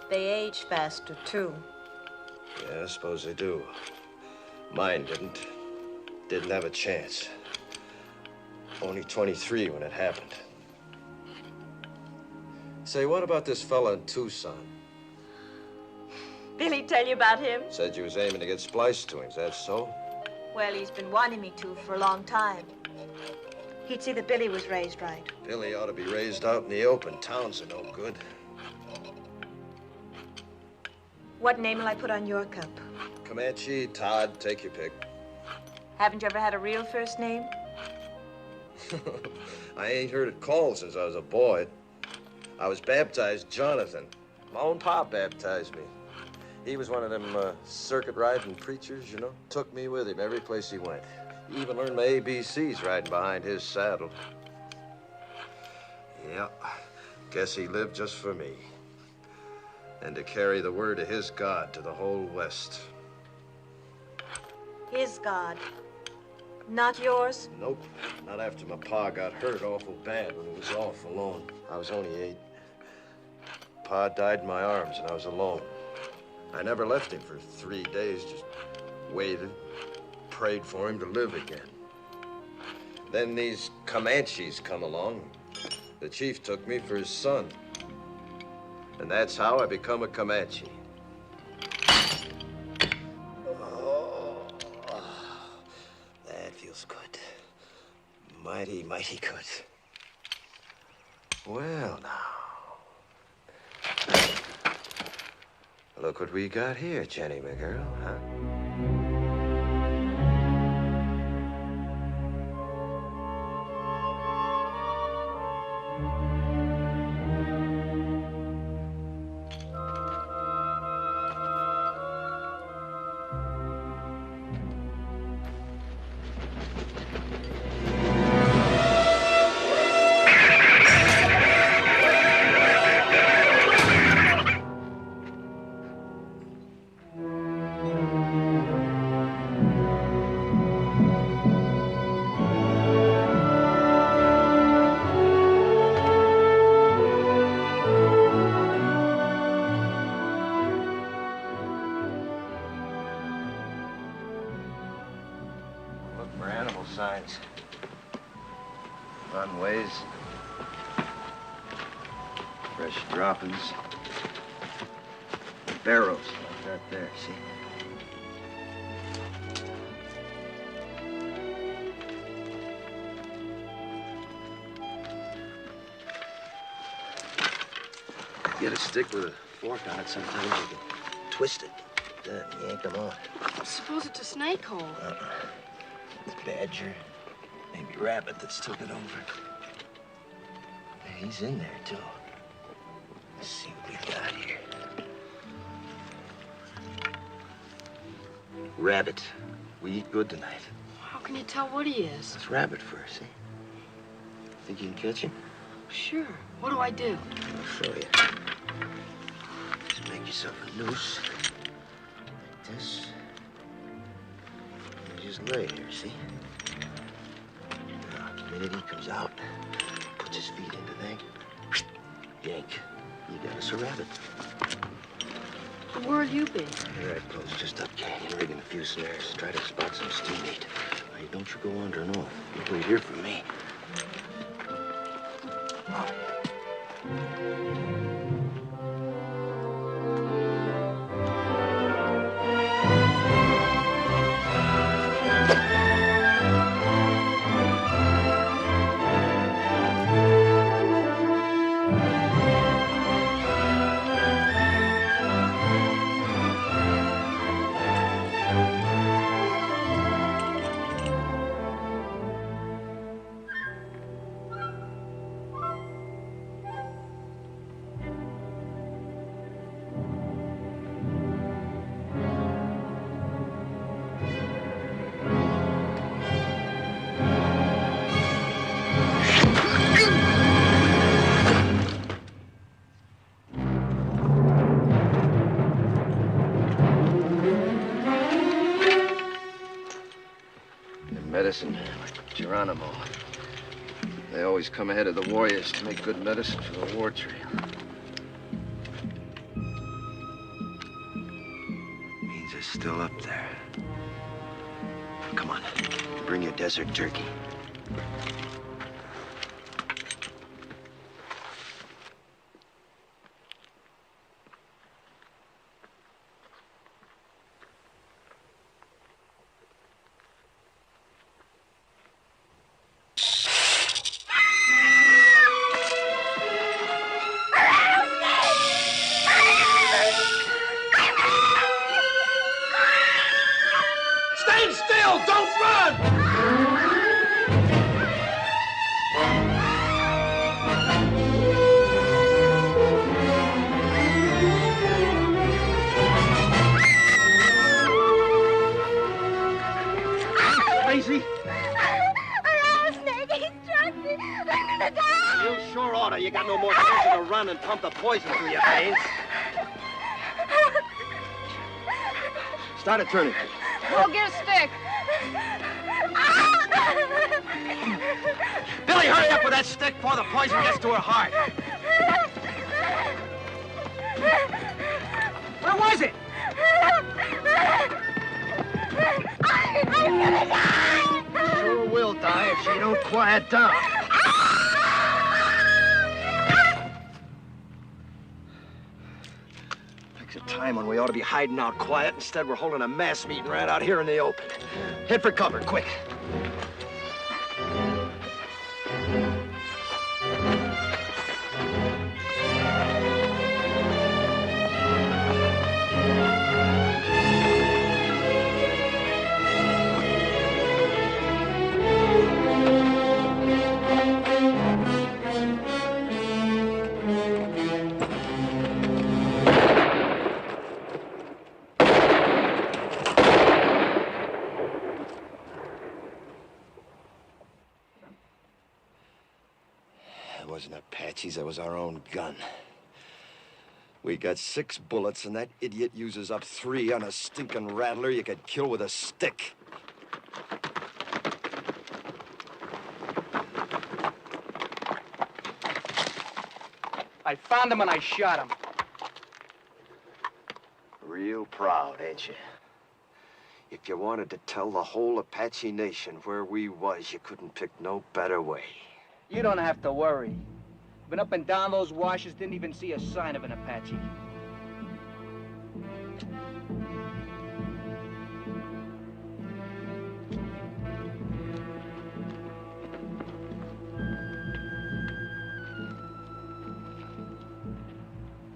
They age faster, too. Yeah, I suppose they do. Mine didn't. Didn't have a chance. Only 23 when it happened. Say, what about this fella in Tucson? Billy tell you about him? Said you was aiming to get spliced to him. Is that so? Well, he's been wanting me to for a long time. He'd see that Billy was raised right. Billy ought to be raised out in the open. Towns are no good. What name will I put on your cup? Comanche, Todd, take your pick. Haven't you ever had a real first name? I ain't heard it called since I was a boy. I was baptized Jonathan. My own pop baptized me. He was one of them circuit riding preachers, you know. Took me with him every place he went. He even learned my ABCs riding behind his saddle. Yeah, guess he lived just for me. And to carry the word of his God to the whole West. His God. Not yours? Nope. Not after my pa got hurt awful bad when he was off alone. I was only 8. Pa died in my arms and I was alone. I never left him for 3 days, just waited, prayed for him to live again. Then these Comanches come along. The chief took me for his son. And that's how I become a Comanche. That feels good. Mighty, mighty good. Well, now. Look what we got here, Jenny, my girl, huh? Signs. Runways. Fresh droppings. Barrels like that there, see? You get a stick with a fork on it, sometimes you can twist it. Then yank them on. Suppose it's a snake hole. It's badger, maybe rabbit that's took it over. He's in there, too. Let's see what we got here. Rabbit. We eat good tonight. How can you tell what he is? It's rabbit fur, see? Think you can catch him? Sure. What do I do? I'll show you. Just make yourself a noose. Like this. Just lay here, see? Now, the minute he comes out, puts his feet into thing, yank. You got us a rabbit. Where'll you be? Here I close just up canyon, rigging a few snares. Try to spot some steam meat. Now, don't you go wandering off. You wait here for me. Medicine, like Geronimo. They always come ahead of the warriors to make good medicine for the war trail. Means they're still up there. Come on, bring your desert turkey. go! Don't run! Crazy? Snake, he struck me. I'm gonna die. You sure oughta. You got no more chance to run and pump the poison through your veins. Start it turning. Go get a stick. Billy, hurry up with that stick before the poison gets to her heart. Where was it? I'm gonna die. Sure will die if she don't quiet down. Takes a time when we ought to be hiding out quiet. Instead, we're holding a mass meeting right out here in the open. Head for cover, quick. Wasn't Apache's, that was our own gun. We got 6 bullets, and that idiot uses up 3 on a stinking rattler you could kill with a stick. I found him and I shot him. Real proud, ain't you? If you wanted to tell the whole Apache nation where we was, you couldn't pick no better way. You don't have to worry. Been up and down those washes, didn't even see a sign of an Apache.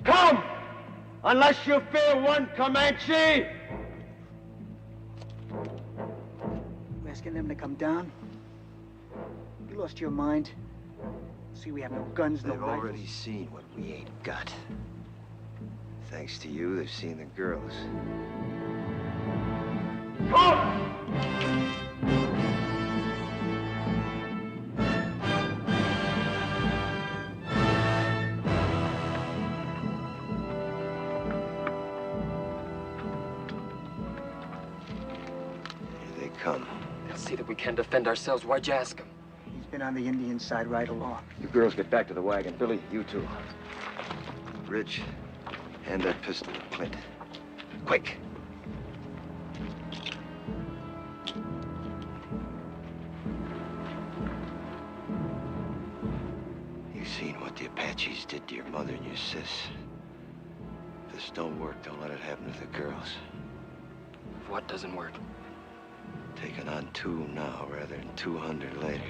Come! Unless you fear one Comanche! You asking them to come down? You lost your mind? See, we have no guns, no They've rifles. already seen what we ain't got. Thanks to you, they've seen the girls. Here they come. They'll see that we can't defend ourselves. Why'd you ask them? He's been on the Indian side right along. You girls get back to the wagon. Billy, you too. Rich, hand that pistol to Clint. Quick. You seen what the Apaches did to your mother and your sis. If this don't work, don't let it happen to the girls. What doesn't work? Taking on 2 now rather than 200 later.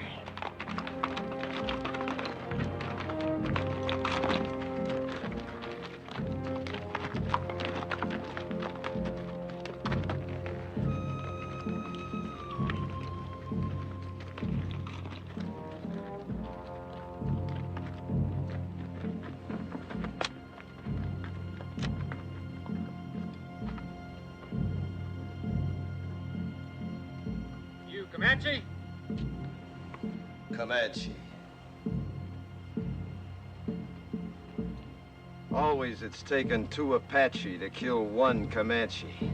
You Comanche? Comanche. Always it's taken 2 Apache to kill 1 Comanche.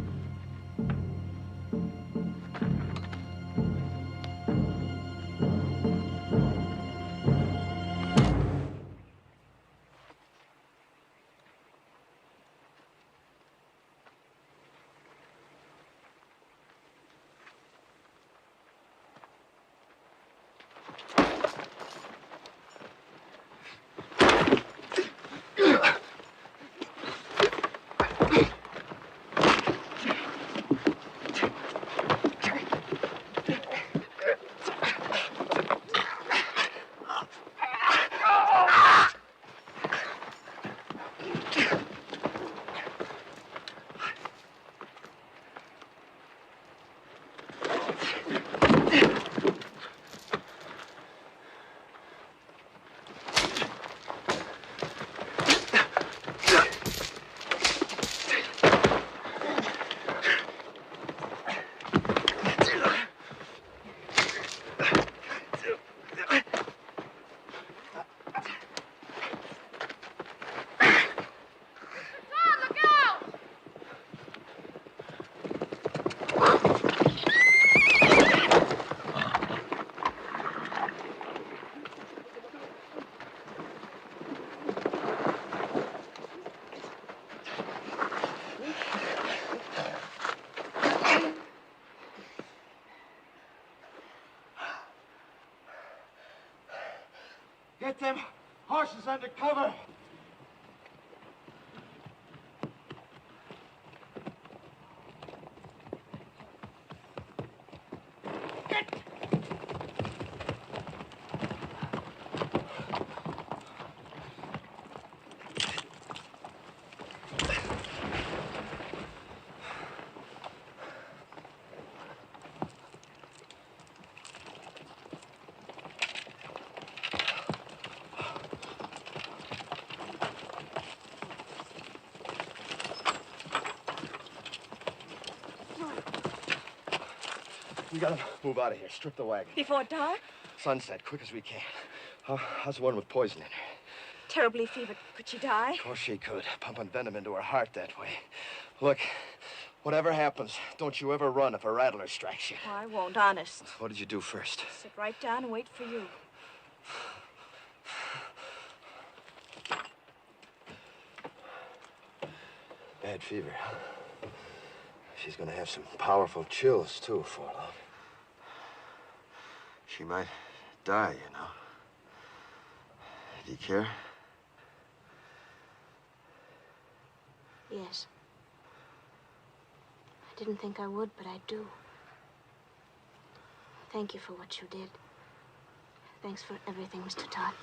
Get them horses under cover. We gotta move out of here. Strip the wagon. Before dark? Sunset, quick as we can. How's the one with poison in her? Terribly fevered. Could she die? Of course she could. Pumping venom into her heart that way. Look, whatever happens, don't you ever run if a rattler strikes you. Oh, I won't, honest. What did you do first? Sit right down and wait for you. Bad fever, huh? She's gonna have some powerful chills, too, before long. She might die, you know. Do you care? Yes. I didn't think I would, but I do. Thank you for what you did. Thanks for everything, Mr. Todd.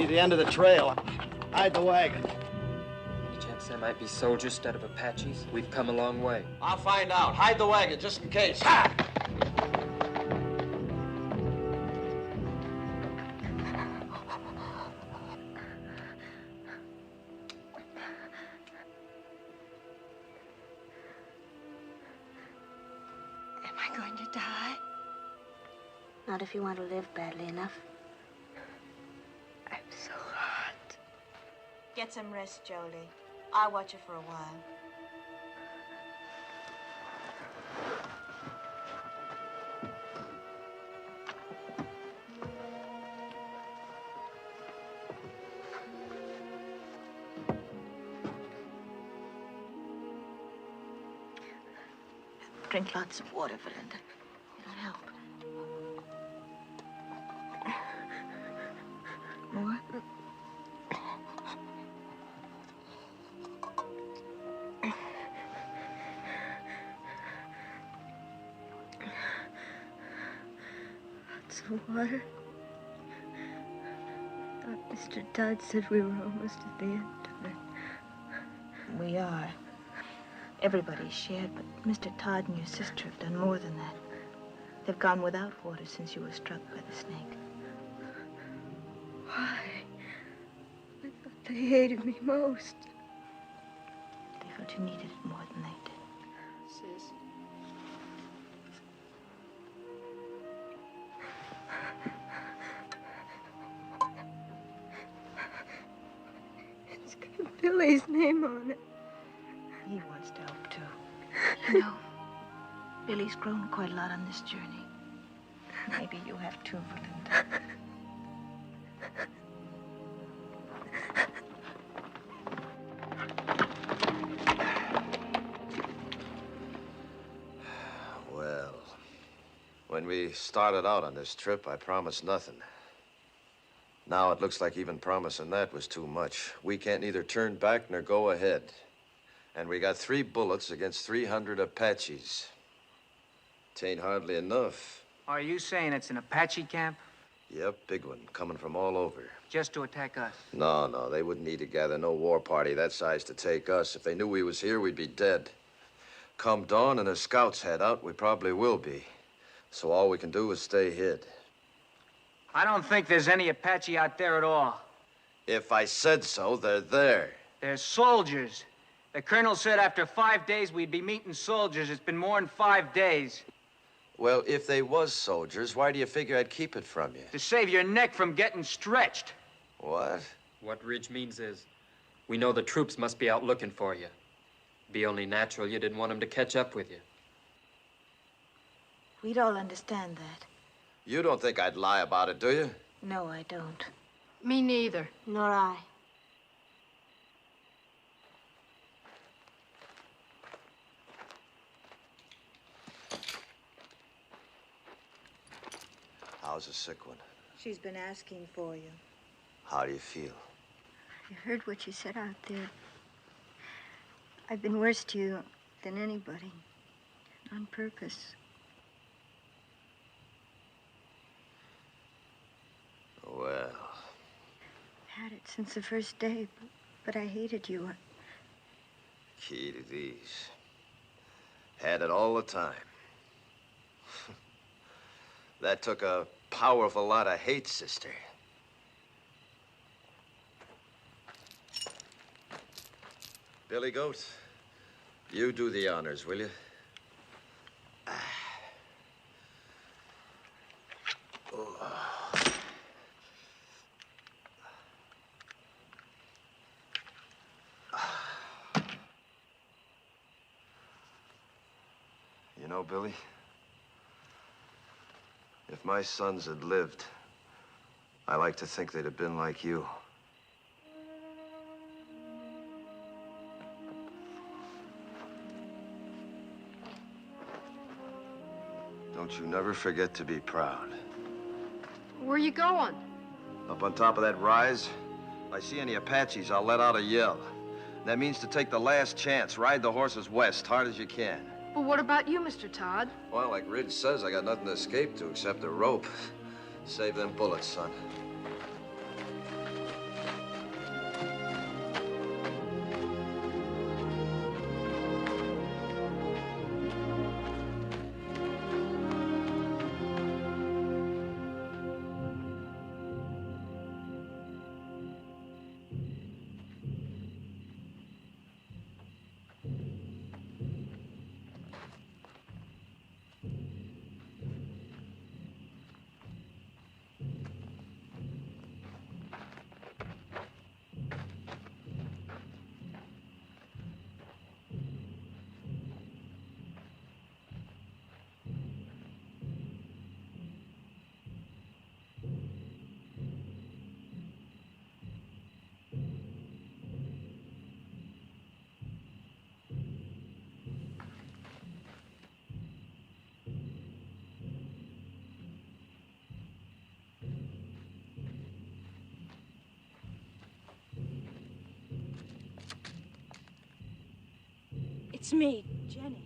The end of the trail. Hide the wagon. Any chance there might be soldiers instead of Apaches? We've come a long way. I'll find out. Hide the wagon, just in case. Ha! Am I going to die? Not if you want to live badly enough. So hot. Get some rest, Jodie. I'll watch you for a while. Drink lots of water, Belinda. It'll help. More? Lots of water. I thought Mr. Todd said we were almost at the end of it. We are. Everybody's shared, but Mr. Todd and your sister have done more than that. They've gone without water since you were struck by the snake. Why? I thought they hated me most. They felt you needed it more than they did. Sis. It's got Billy's name on it. He wants to help, too. You know, Billy's grown quite a lot on this journey. Maybe you have too, Belinda. When we started out on this trip, I promised nothing. Now it looks like even promising that was too much. We can't neither turn back nor go ahead. And we got 3 bullets against 300 Apaches. It ain't hardly enough. Are you saying it's an Apache camp? Yep, big one, coming from all over. Just to attack us? No, they wouldn't need to gather no war party that size to take us. If they knew we was here, we'd be dead. Come dawn and the scouts head out, we probably will be. So all we can do is stay hid. I don't think there's any Apache out there at all. If I said so, they're there. They're soldiers. The colonel said after 5 days we'd be meeting soldiers. It's been more than 5 days. Well, if they was soldiers, why do you figure I'd keep it from you? To save your neck from getting stretched. What? What Ridge means is, we know the troops must be out looking for you. Be only natural you didn't want them to catch up with you. We'd all understand that. You don't think I'd lie about it, do you? No, I don't. Me neither. Nor I. How's the sick one? She's been asking for you. How do you feel? I heard what you said out there. I've been worse to you than anybody. On purpose. Well... Had it since the first day, but I hated you. Key to these. Had it all the time. That took a powerful lot of hate, sister. Billy Goat, you do the honors, will you? You know, Billy, if my sons had lived, I like to think they'd have been like you. Don't you never forget to be proud. Where you going? Up on top of that rise, if I see any Apaches, I'll let out a yell. That means to take the last chance, ride the horses west, hard as you can. But what about you, Mr. Todd? Well, like Ridge says, I got nothing to escape to except a rope. Save them bullets, son. It's me, Jenny.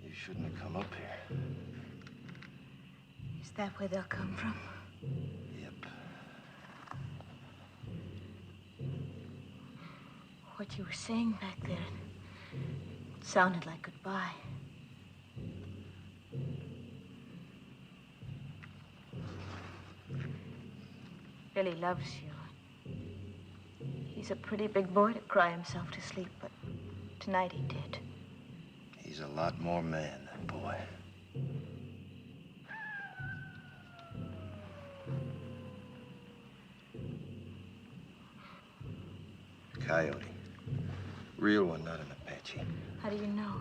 You shouldn't have come up here. Is that where they'll come from? Yep. What you were saying back there, it sounded like goodbye. Billy loves you. He's a pretty big boy to cry himself to sleep, but tonight he did. He's a lot more man than boy. Coyote. Real one, not an Apache. How do you know?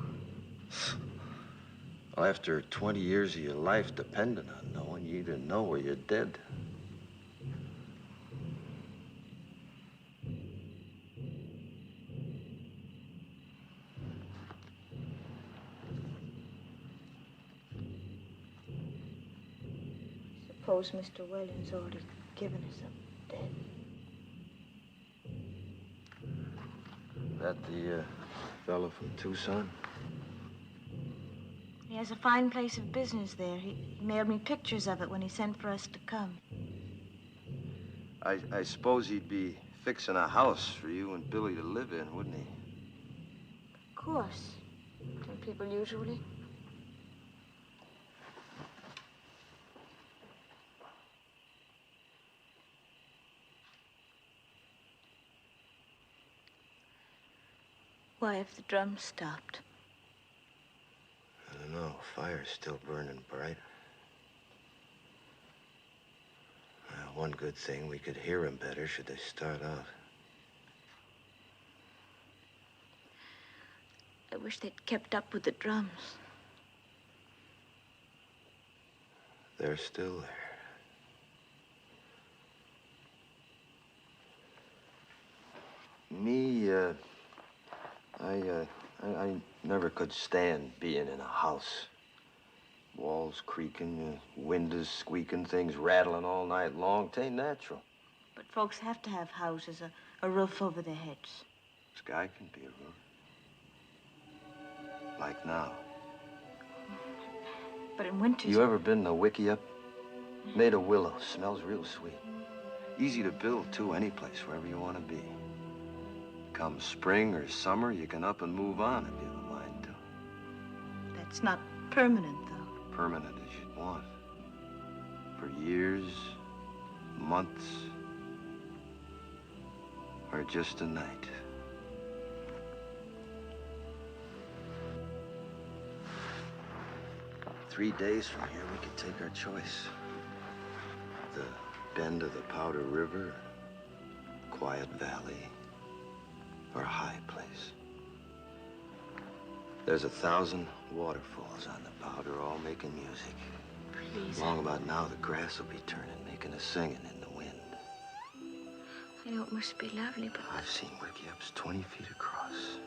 Well, after 20 years of your life depending on knowing, you either know or you're dead. suppose Mr. Williams already given us up dead. That the fellow from Tucson? He has a fine place of business there. He mailed me pictures of it when he sent for us to come. I suppose he'd be fixing a house for you and Billy to live in, wouldn't he? Of course. Don't people usually? Why have the drums stopped? I don't know. Fire's still burning bright. One good thing, we could hear him better should they start out. I wish they'd kept up with the drums. They're still there. Me, I never could stand being in a house. Walls creaking, windows squeaking, things rattling all night long. 'Tain't natural. But folks have to have houses, a roof over their heads. Sky can be a roof. Like now. But in winter... You ever been to Wickiup? Made of willow. Smells real sweet. Easy to build, too, any place, wherever you want to be. Come spring or summer, you can up and move on if you have a mind to. That's not permanent, though. Permanent as you'd want. For years, months, or just a night. "3 days from here, we could take our choice. The bend of the Powder River, quiet valley, or a high place. There's 1,000 waterfalls on the Powder, all making music. Please. Long about now, the grass will be turning, making a singing in the wind. I know it must be lovely, but... I've seen Wickiups 20 feet across,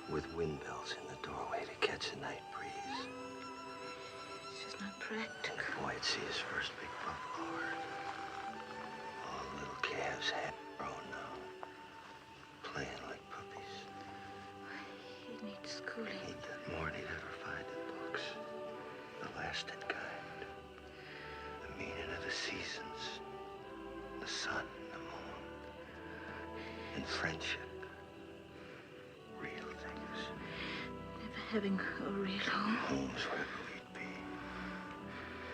with windmills in the doorway to catch the night breeze. It's just not practical. And the boy'd see his first big buffalo herd. All the little calves half grown now, playing like puppies. He'd need schooling. He'd get more than he'd ever find in books. The lasting kind. The meaning of the seasons. The sun, the moon. And friendship. Real things. Never having a real home. Home's wherever we'd be.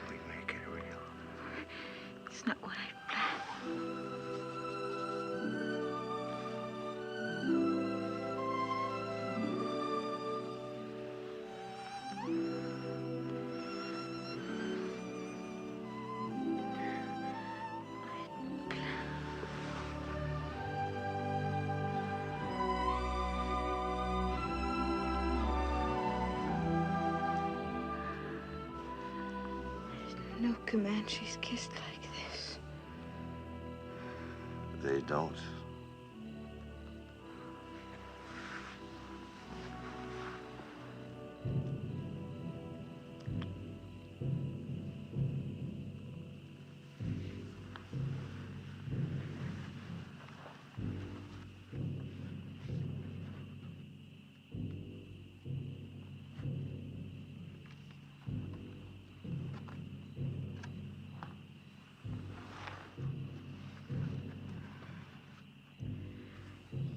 We'd make it real. It's not what I planned. No Comanches kissed like this. They don't.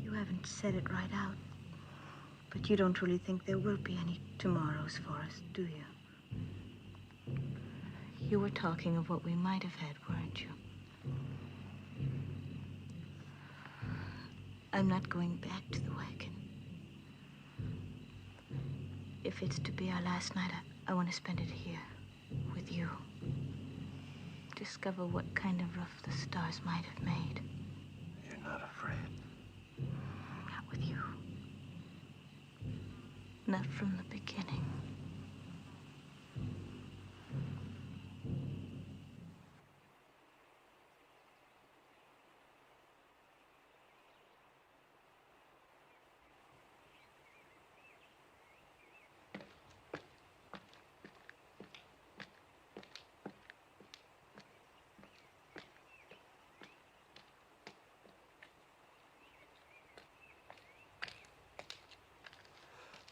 You haven't said it right out. But you don't really think there will be any tomorrows for us, do you? You were talking of what we might have had, weren't you? I'm not going back to the wagon. If it's to be our last night, I want to spend it here, with you. Discover what kind of rough the stars might have made. You're not afraid? Not with you. Not from the beginning.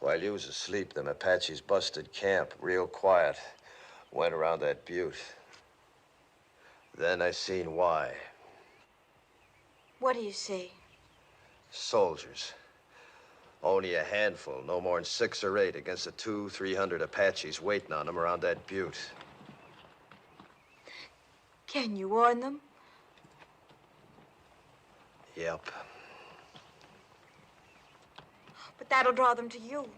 While you was asleep, them Apaches busted camp real quiet. Went around that butte. Then I seen why. What do you see? Soldiers. Only a handful, no more than 6 or 8 against the 200-300 Apaches waiting on them around that butte. Can you warn them? Yep. But that'll draw them to you.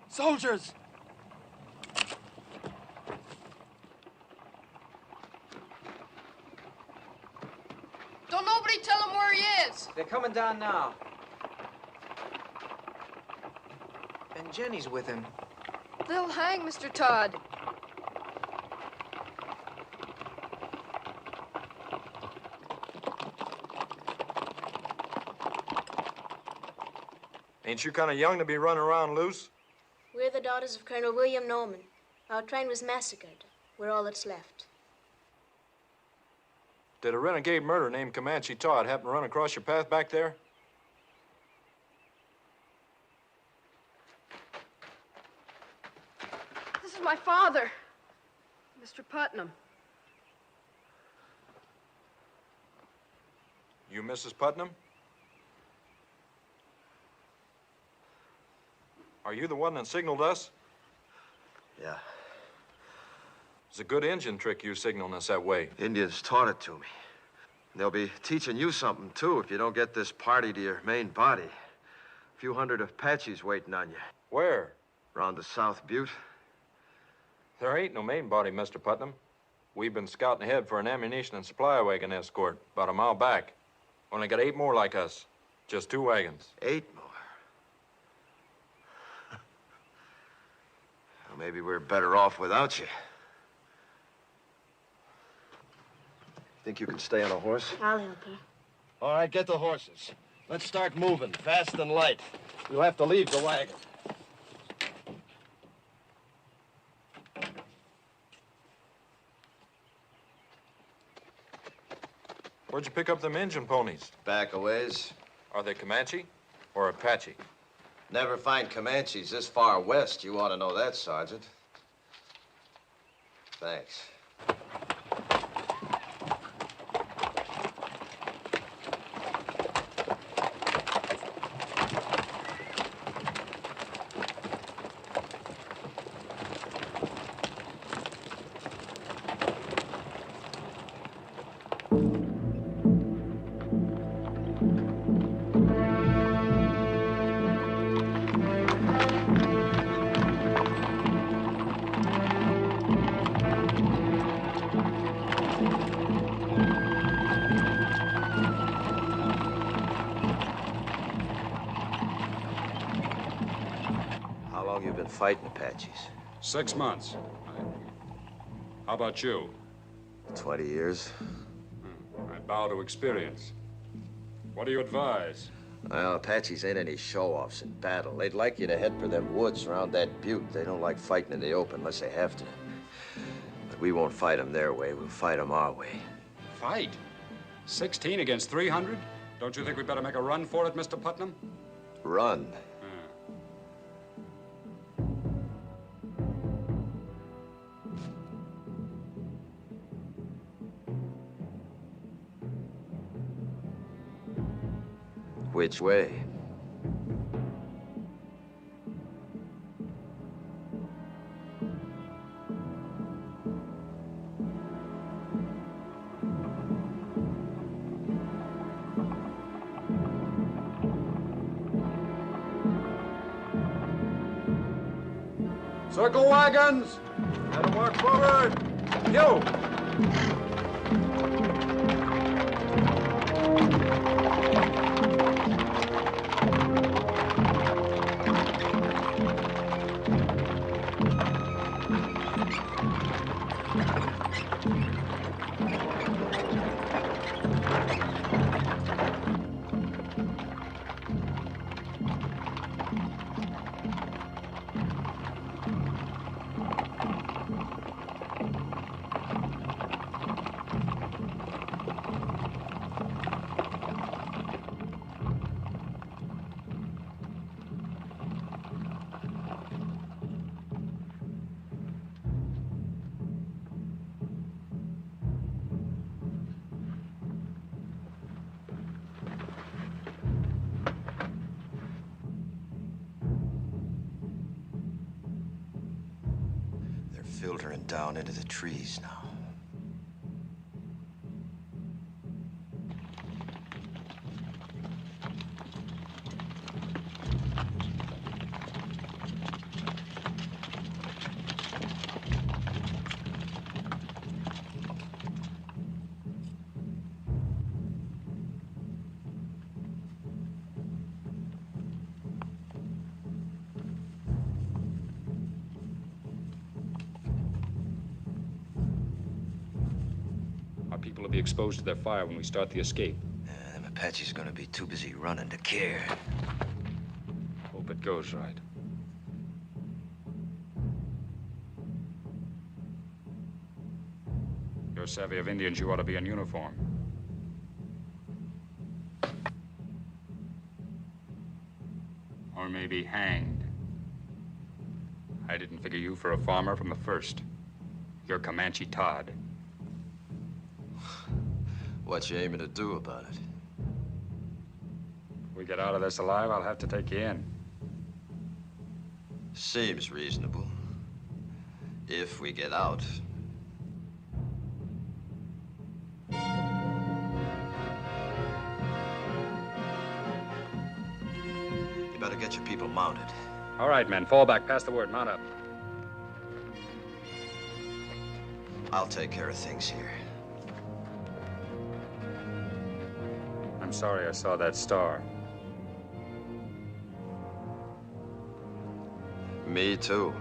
Soldiers! Don't nobody tell him where he is. They're coming down now. And Jenny's with him. They'll hang Mr. Todd. Ain't you kind of young to be running around loose? We're the daughters of Colonel William Norman. Our train was massacred. We're all that's left. Did a renegade murderer named Comanche Todd happen to run across your path back there? This is my father, Mr. Putnam. You Mrs. Putnam? Are you the one that signaled us? Yeah. It's a good engine trick you signaling us that way. Indians taught it to me. And they'll be teaching you something, too, if you don't get this party to your main body. A few hundred Apaches waiting on you. Where? Around the South Butte. There ain't no main body, Mr. Putnam. We've been scouting ahead for an ammunition and supply wagon escort about a mile back. Only got 8 more like us. Just 2 wagons. 8 more? Well, maybe we're better off without you. Think you can stay on a horse? I'll help her. All right, get the horses. Let's start moving, fast and light. We'll have to leave the wagon. Where'd you pick up them engine ponies? Back a ways. Are they Comanche or Apache? Never find Comanches this far west. You ought to know that, Sergeant. Thanks. Fighting Apaches. 6 months. How about you? 20 years. I bow to experience. What do you advise? Well, Apaches ain't any show-offs in battle. They'd like you to head for them woods around that butte. They don't like fighting in the open unless they have to. But we won't fight them their way. We'll fight them our way. Fight? 16 against 300? Don't you think we'd better make a run for it, Mr. Putnam? Run? Which way? Circle wagons! Let them work forward! You! Filtering down into the trees now. People will be exposed to their fire when we start the escape. Them Apache's gonna be too busy running to care. Hope it goes right. You're savvy of Indians, you ought to be in uniform. Or maybe hanged. I didn't figure you for a farmer from the first. You're Comanche Todd. What you aiming to do about it? If we get out of this alive, I'll have to take you in. Seems reasonable. If we get out. You better get your people mounted. All right, men, fall back. Pass the word. Mount up. I'll take care of things here. I'm sorry I saw that star. Me too.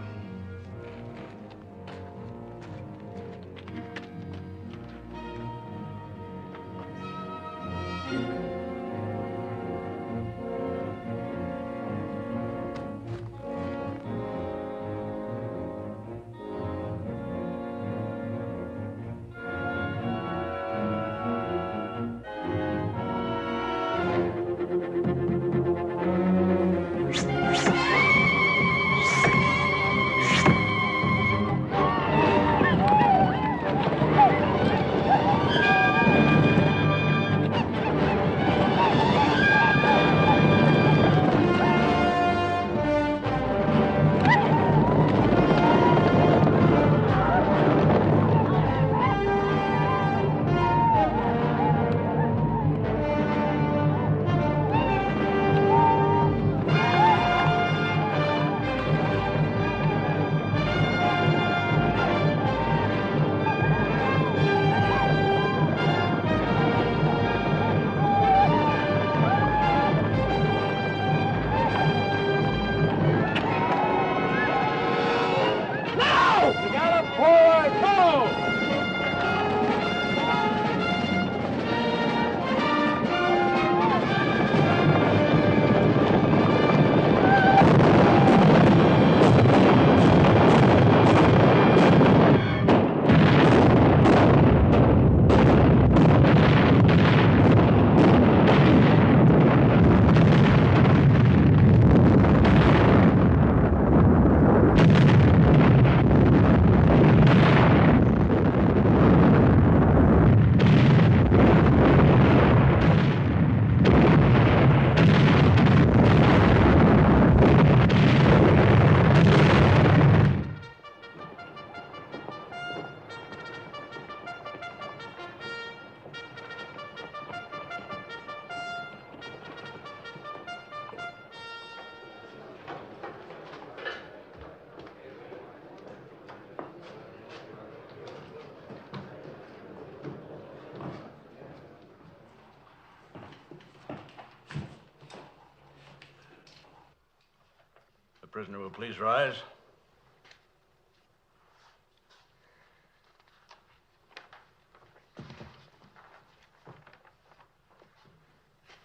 prisoner will please rise.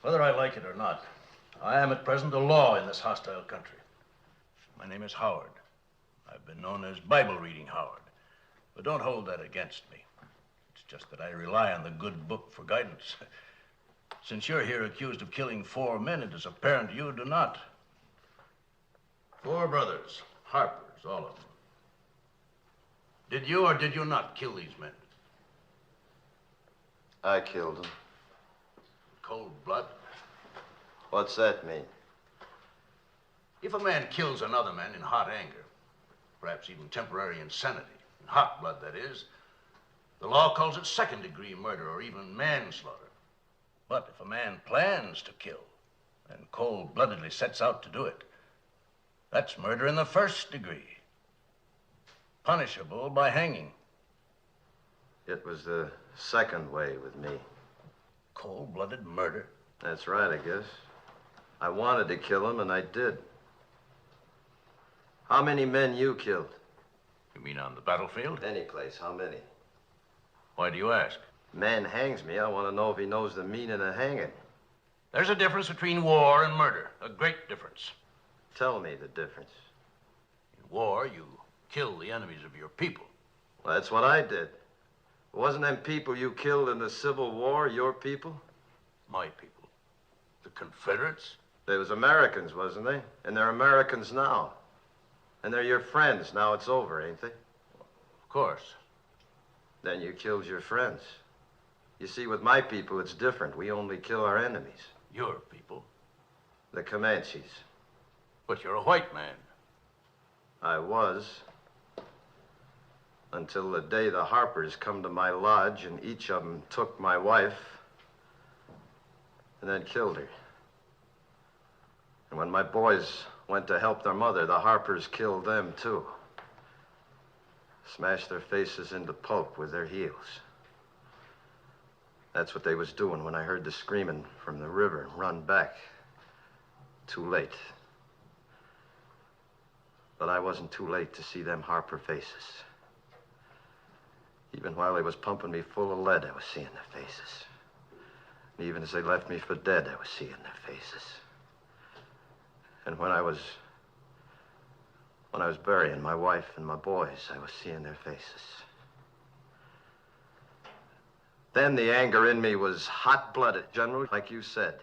Whether I like it or not, I am at present a law in this hostile country. My name is Howard. I've been known as Bible-reading Howard, but don't hold that against me. It's just that I rely on the good book for guidance. Since you're here accused of killing 4 men, it is apparent you do not. 4 brothers, Harpers, all of them. Did you or did you not kill these men? I killed them. Cold blood? What's that mean? If a man kills another man in hot anger, perhaps even temporary insanity, in hot blood, that is, the law calls it second-degree murder or even manslaughter. But if a man plans to kill and cold-bloodedly sets out to do it, that's murder in the first degree, punishable by hanging. It was the second way with me. Cold-blooded murder? That's right, I guess. I wanted to kill him, and I did. How many men you killed? You mean on the battlefield? Any place. How many? Why do you ask? Man hangs me. I want to know if he knows the meaning of hanging. There's a difference between war and murder. A great difference. Tell me the difference. In war, you kill the enemies of your people. Well, that's what I did. Wasn't them people you killed in the Civil War your people? My people. The Confederates? They was Americans, wasn't they? And they're Americans now. And they're your friends. Now it's over, ain't they? Of course. Then you killed your friends. You see, with my people, it's different. We only kill our enemies. Your people? The Comanches. But you're a white man. I was. Until the day the Harpers come to my lodge and each of them took my wife and then killed her. And when my boys went to help their mother, the Harpers killed them too. Smashed their faces into pulp with their heels. That's what they was doing when I heard the screaming from the river and run back. Too late. But I wasn't too late to see them Harper faces. Even while they was pumping me full of lead, I was seeing their faces. And even as they left me for dead, I was seeing their faces. And when I was burying my wife and my boys, I was seeing their faces. Then the anger in me was hot-blooded, General, like you said.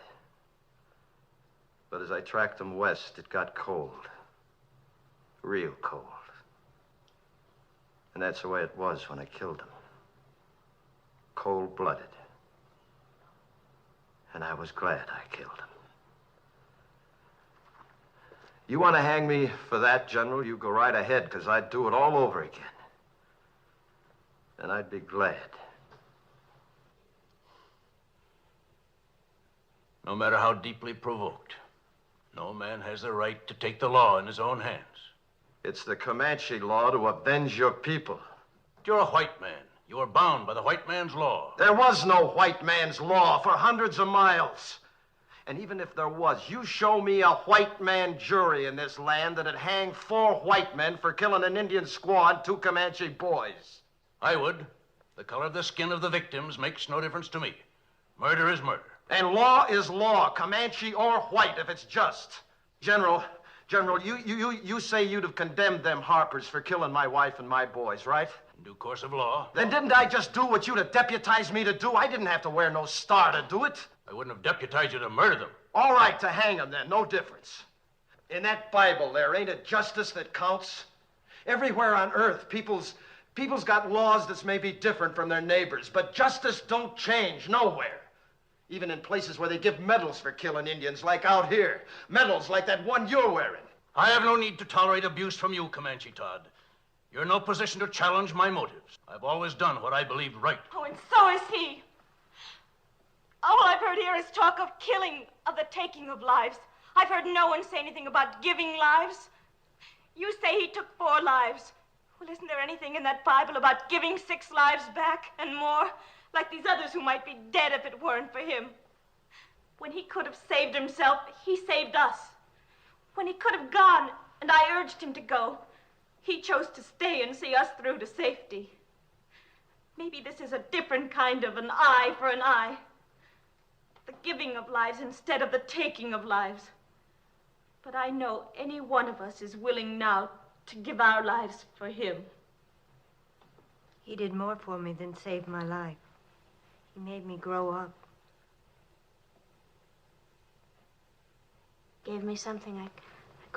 But as I tracked them west, it got cold. Real cold. And that's the way it was when I killed them. Cold-blooded. And I was glad I killed them. You want to hang me for that, General, you go right ahead, because I'd do it all over again. And I'd be glad. No matter how deeply provoked, no man has the right to take the law in his own hands. It's the Comanche law to avenge your people. You're a white man. You are bound by the white man's law. There was no white man's law for hundreds of miles. And even if there was, you show me a white man jury in this land that'd hang 4 white men for killing an Indian squaw and 2 Comanche boys. I would. The color of the skin of the victims makes no difference to me. Murder is murder. And law is law, Comanche or white, if it's just. General, you say you'd have condemned them Harpers for killing my wife and my boys, right? In due course of law. Then didn't I just do what you'd have deputized me to do? I didn't have to wear no star to do it. I wouldn't have deputized you to murder them. All right, to hang them then, no difference. In that Bible there, ain't it justice that counts? Everywhere on earth, people's got laws that's maybe different from their neighbors, but justice don't change nowhere. Even in places where they give medals for killing Indians, like out here. Medals like that one you're wearing. I have no need to tolerate abuse from you, Comanche Todd. You're in no position to challenge my motives. I've always done what I believed right. Oh, and so is he. All I've heard here is talk of killing, of the taking of lives. I've heard no one say anything about giving lives. You say he took 4 lives. Well, isn't there anything in that Bible about giving 6 lives back and more? Like these others who might be dead if it weren't for him. When he could have saved himself, he saved us. When he could have gone and I urged him to go. He chose to stay and see us through to safety. Maybe this is a different kind of an eye for an eye. The giving of lives instead of the taking of lives. But I know any one of us is willing now to give our lives for him. He did more for me than save my life. He made me grow up. Gave me something I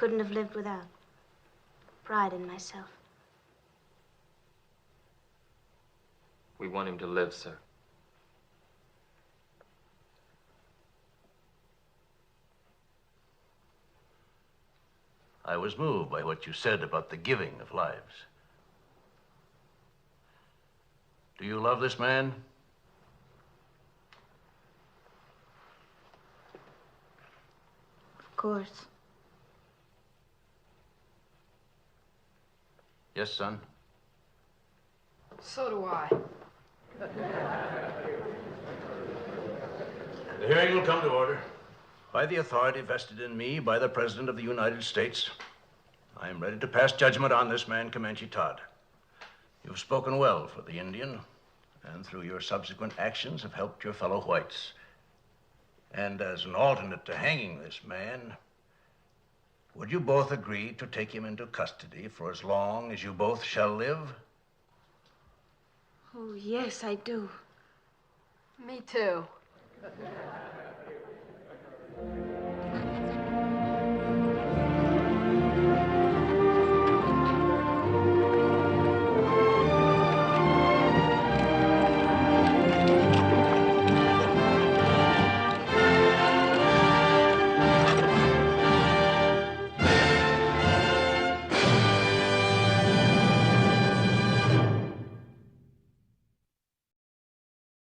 couldn't have lived without. Pride in myself. We want him to live, sir. I was moved by what you said about the giving of lives. Do you love this man? Of course. Yes, son. So do I. The hearing will come to order. By the authority vested in me by the President of the United States, I am ready to pass judgment on this man, Comanche Todd. You've spoken well for the Indian, and through your subsequent actions have helped your fellow whites. And as an alternate to hanging this man, would you both agree to take him into custody for as long as you both shall live? Oh, yes, I do. Me too.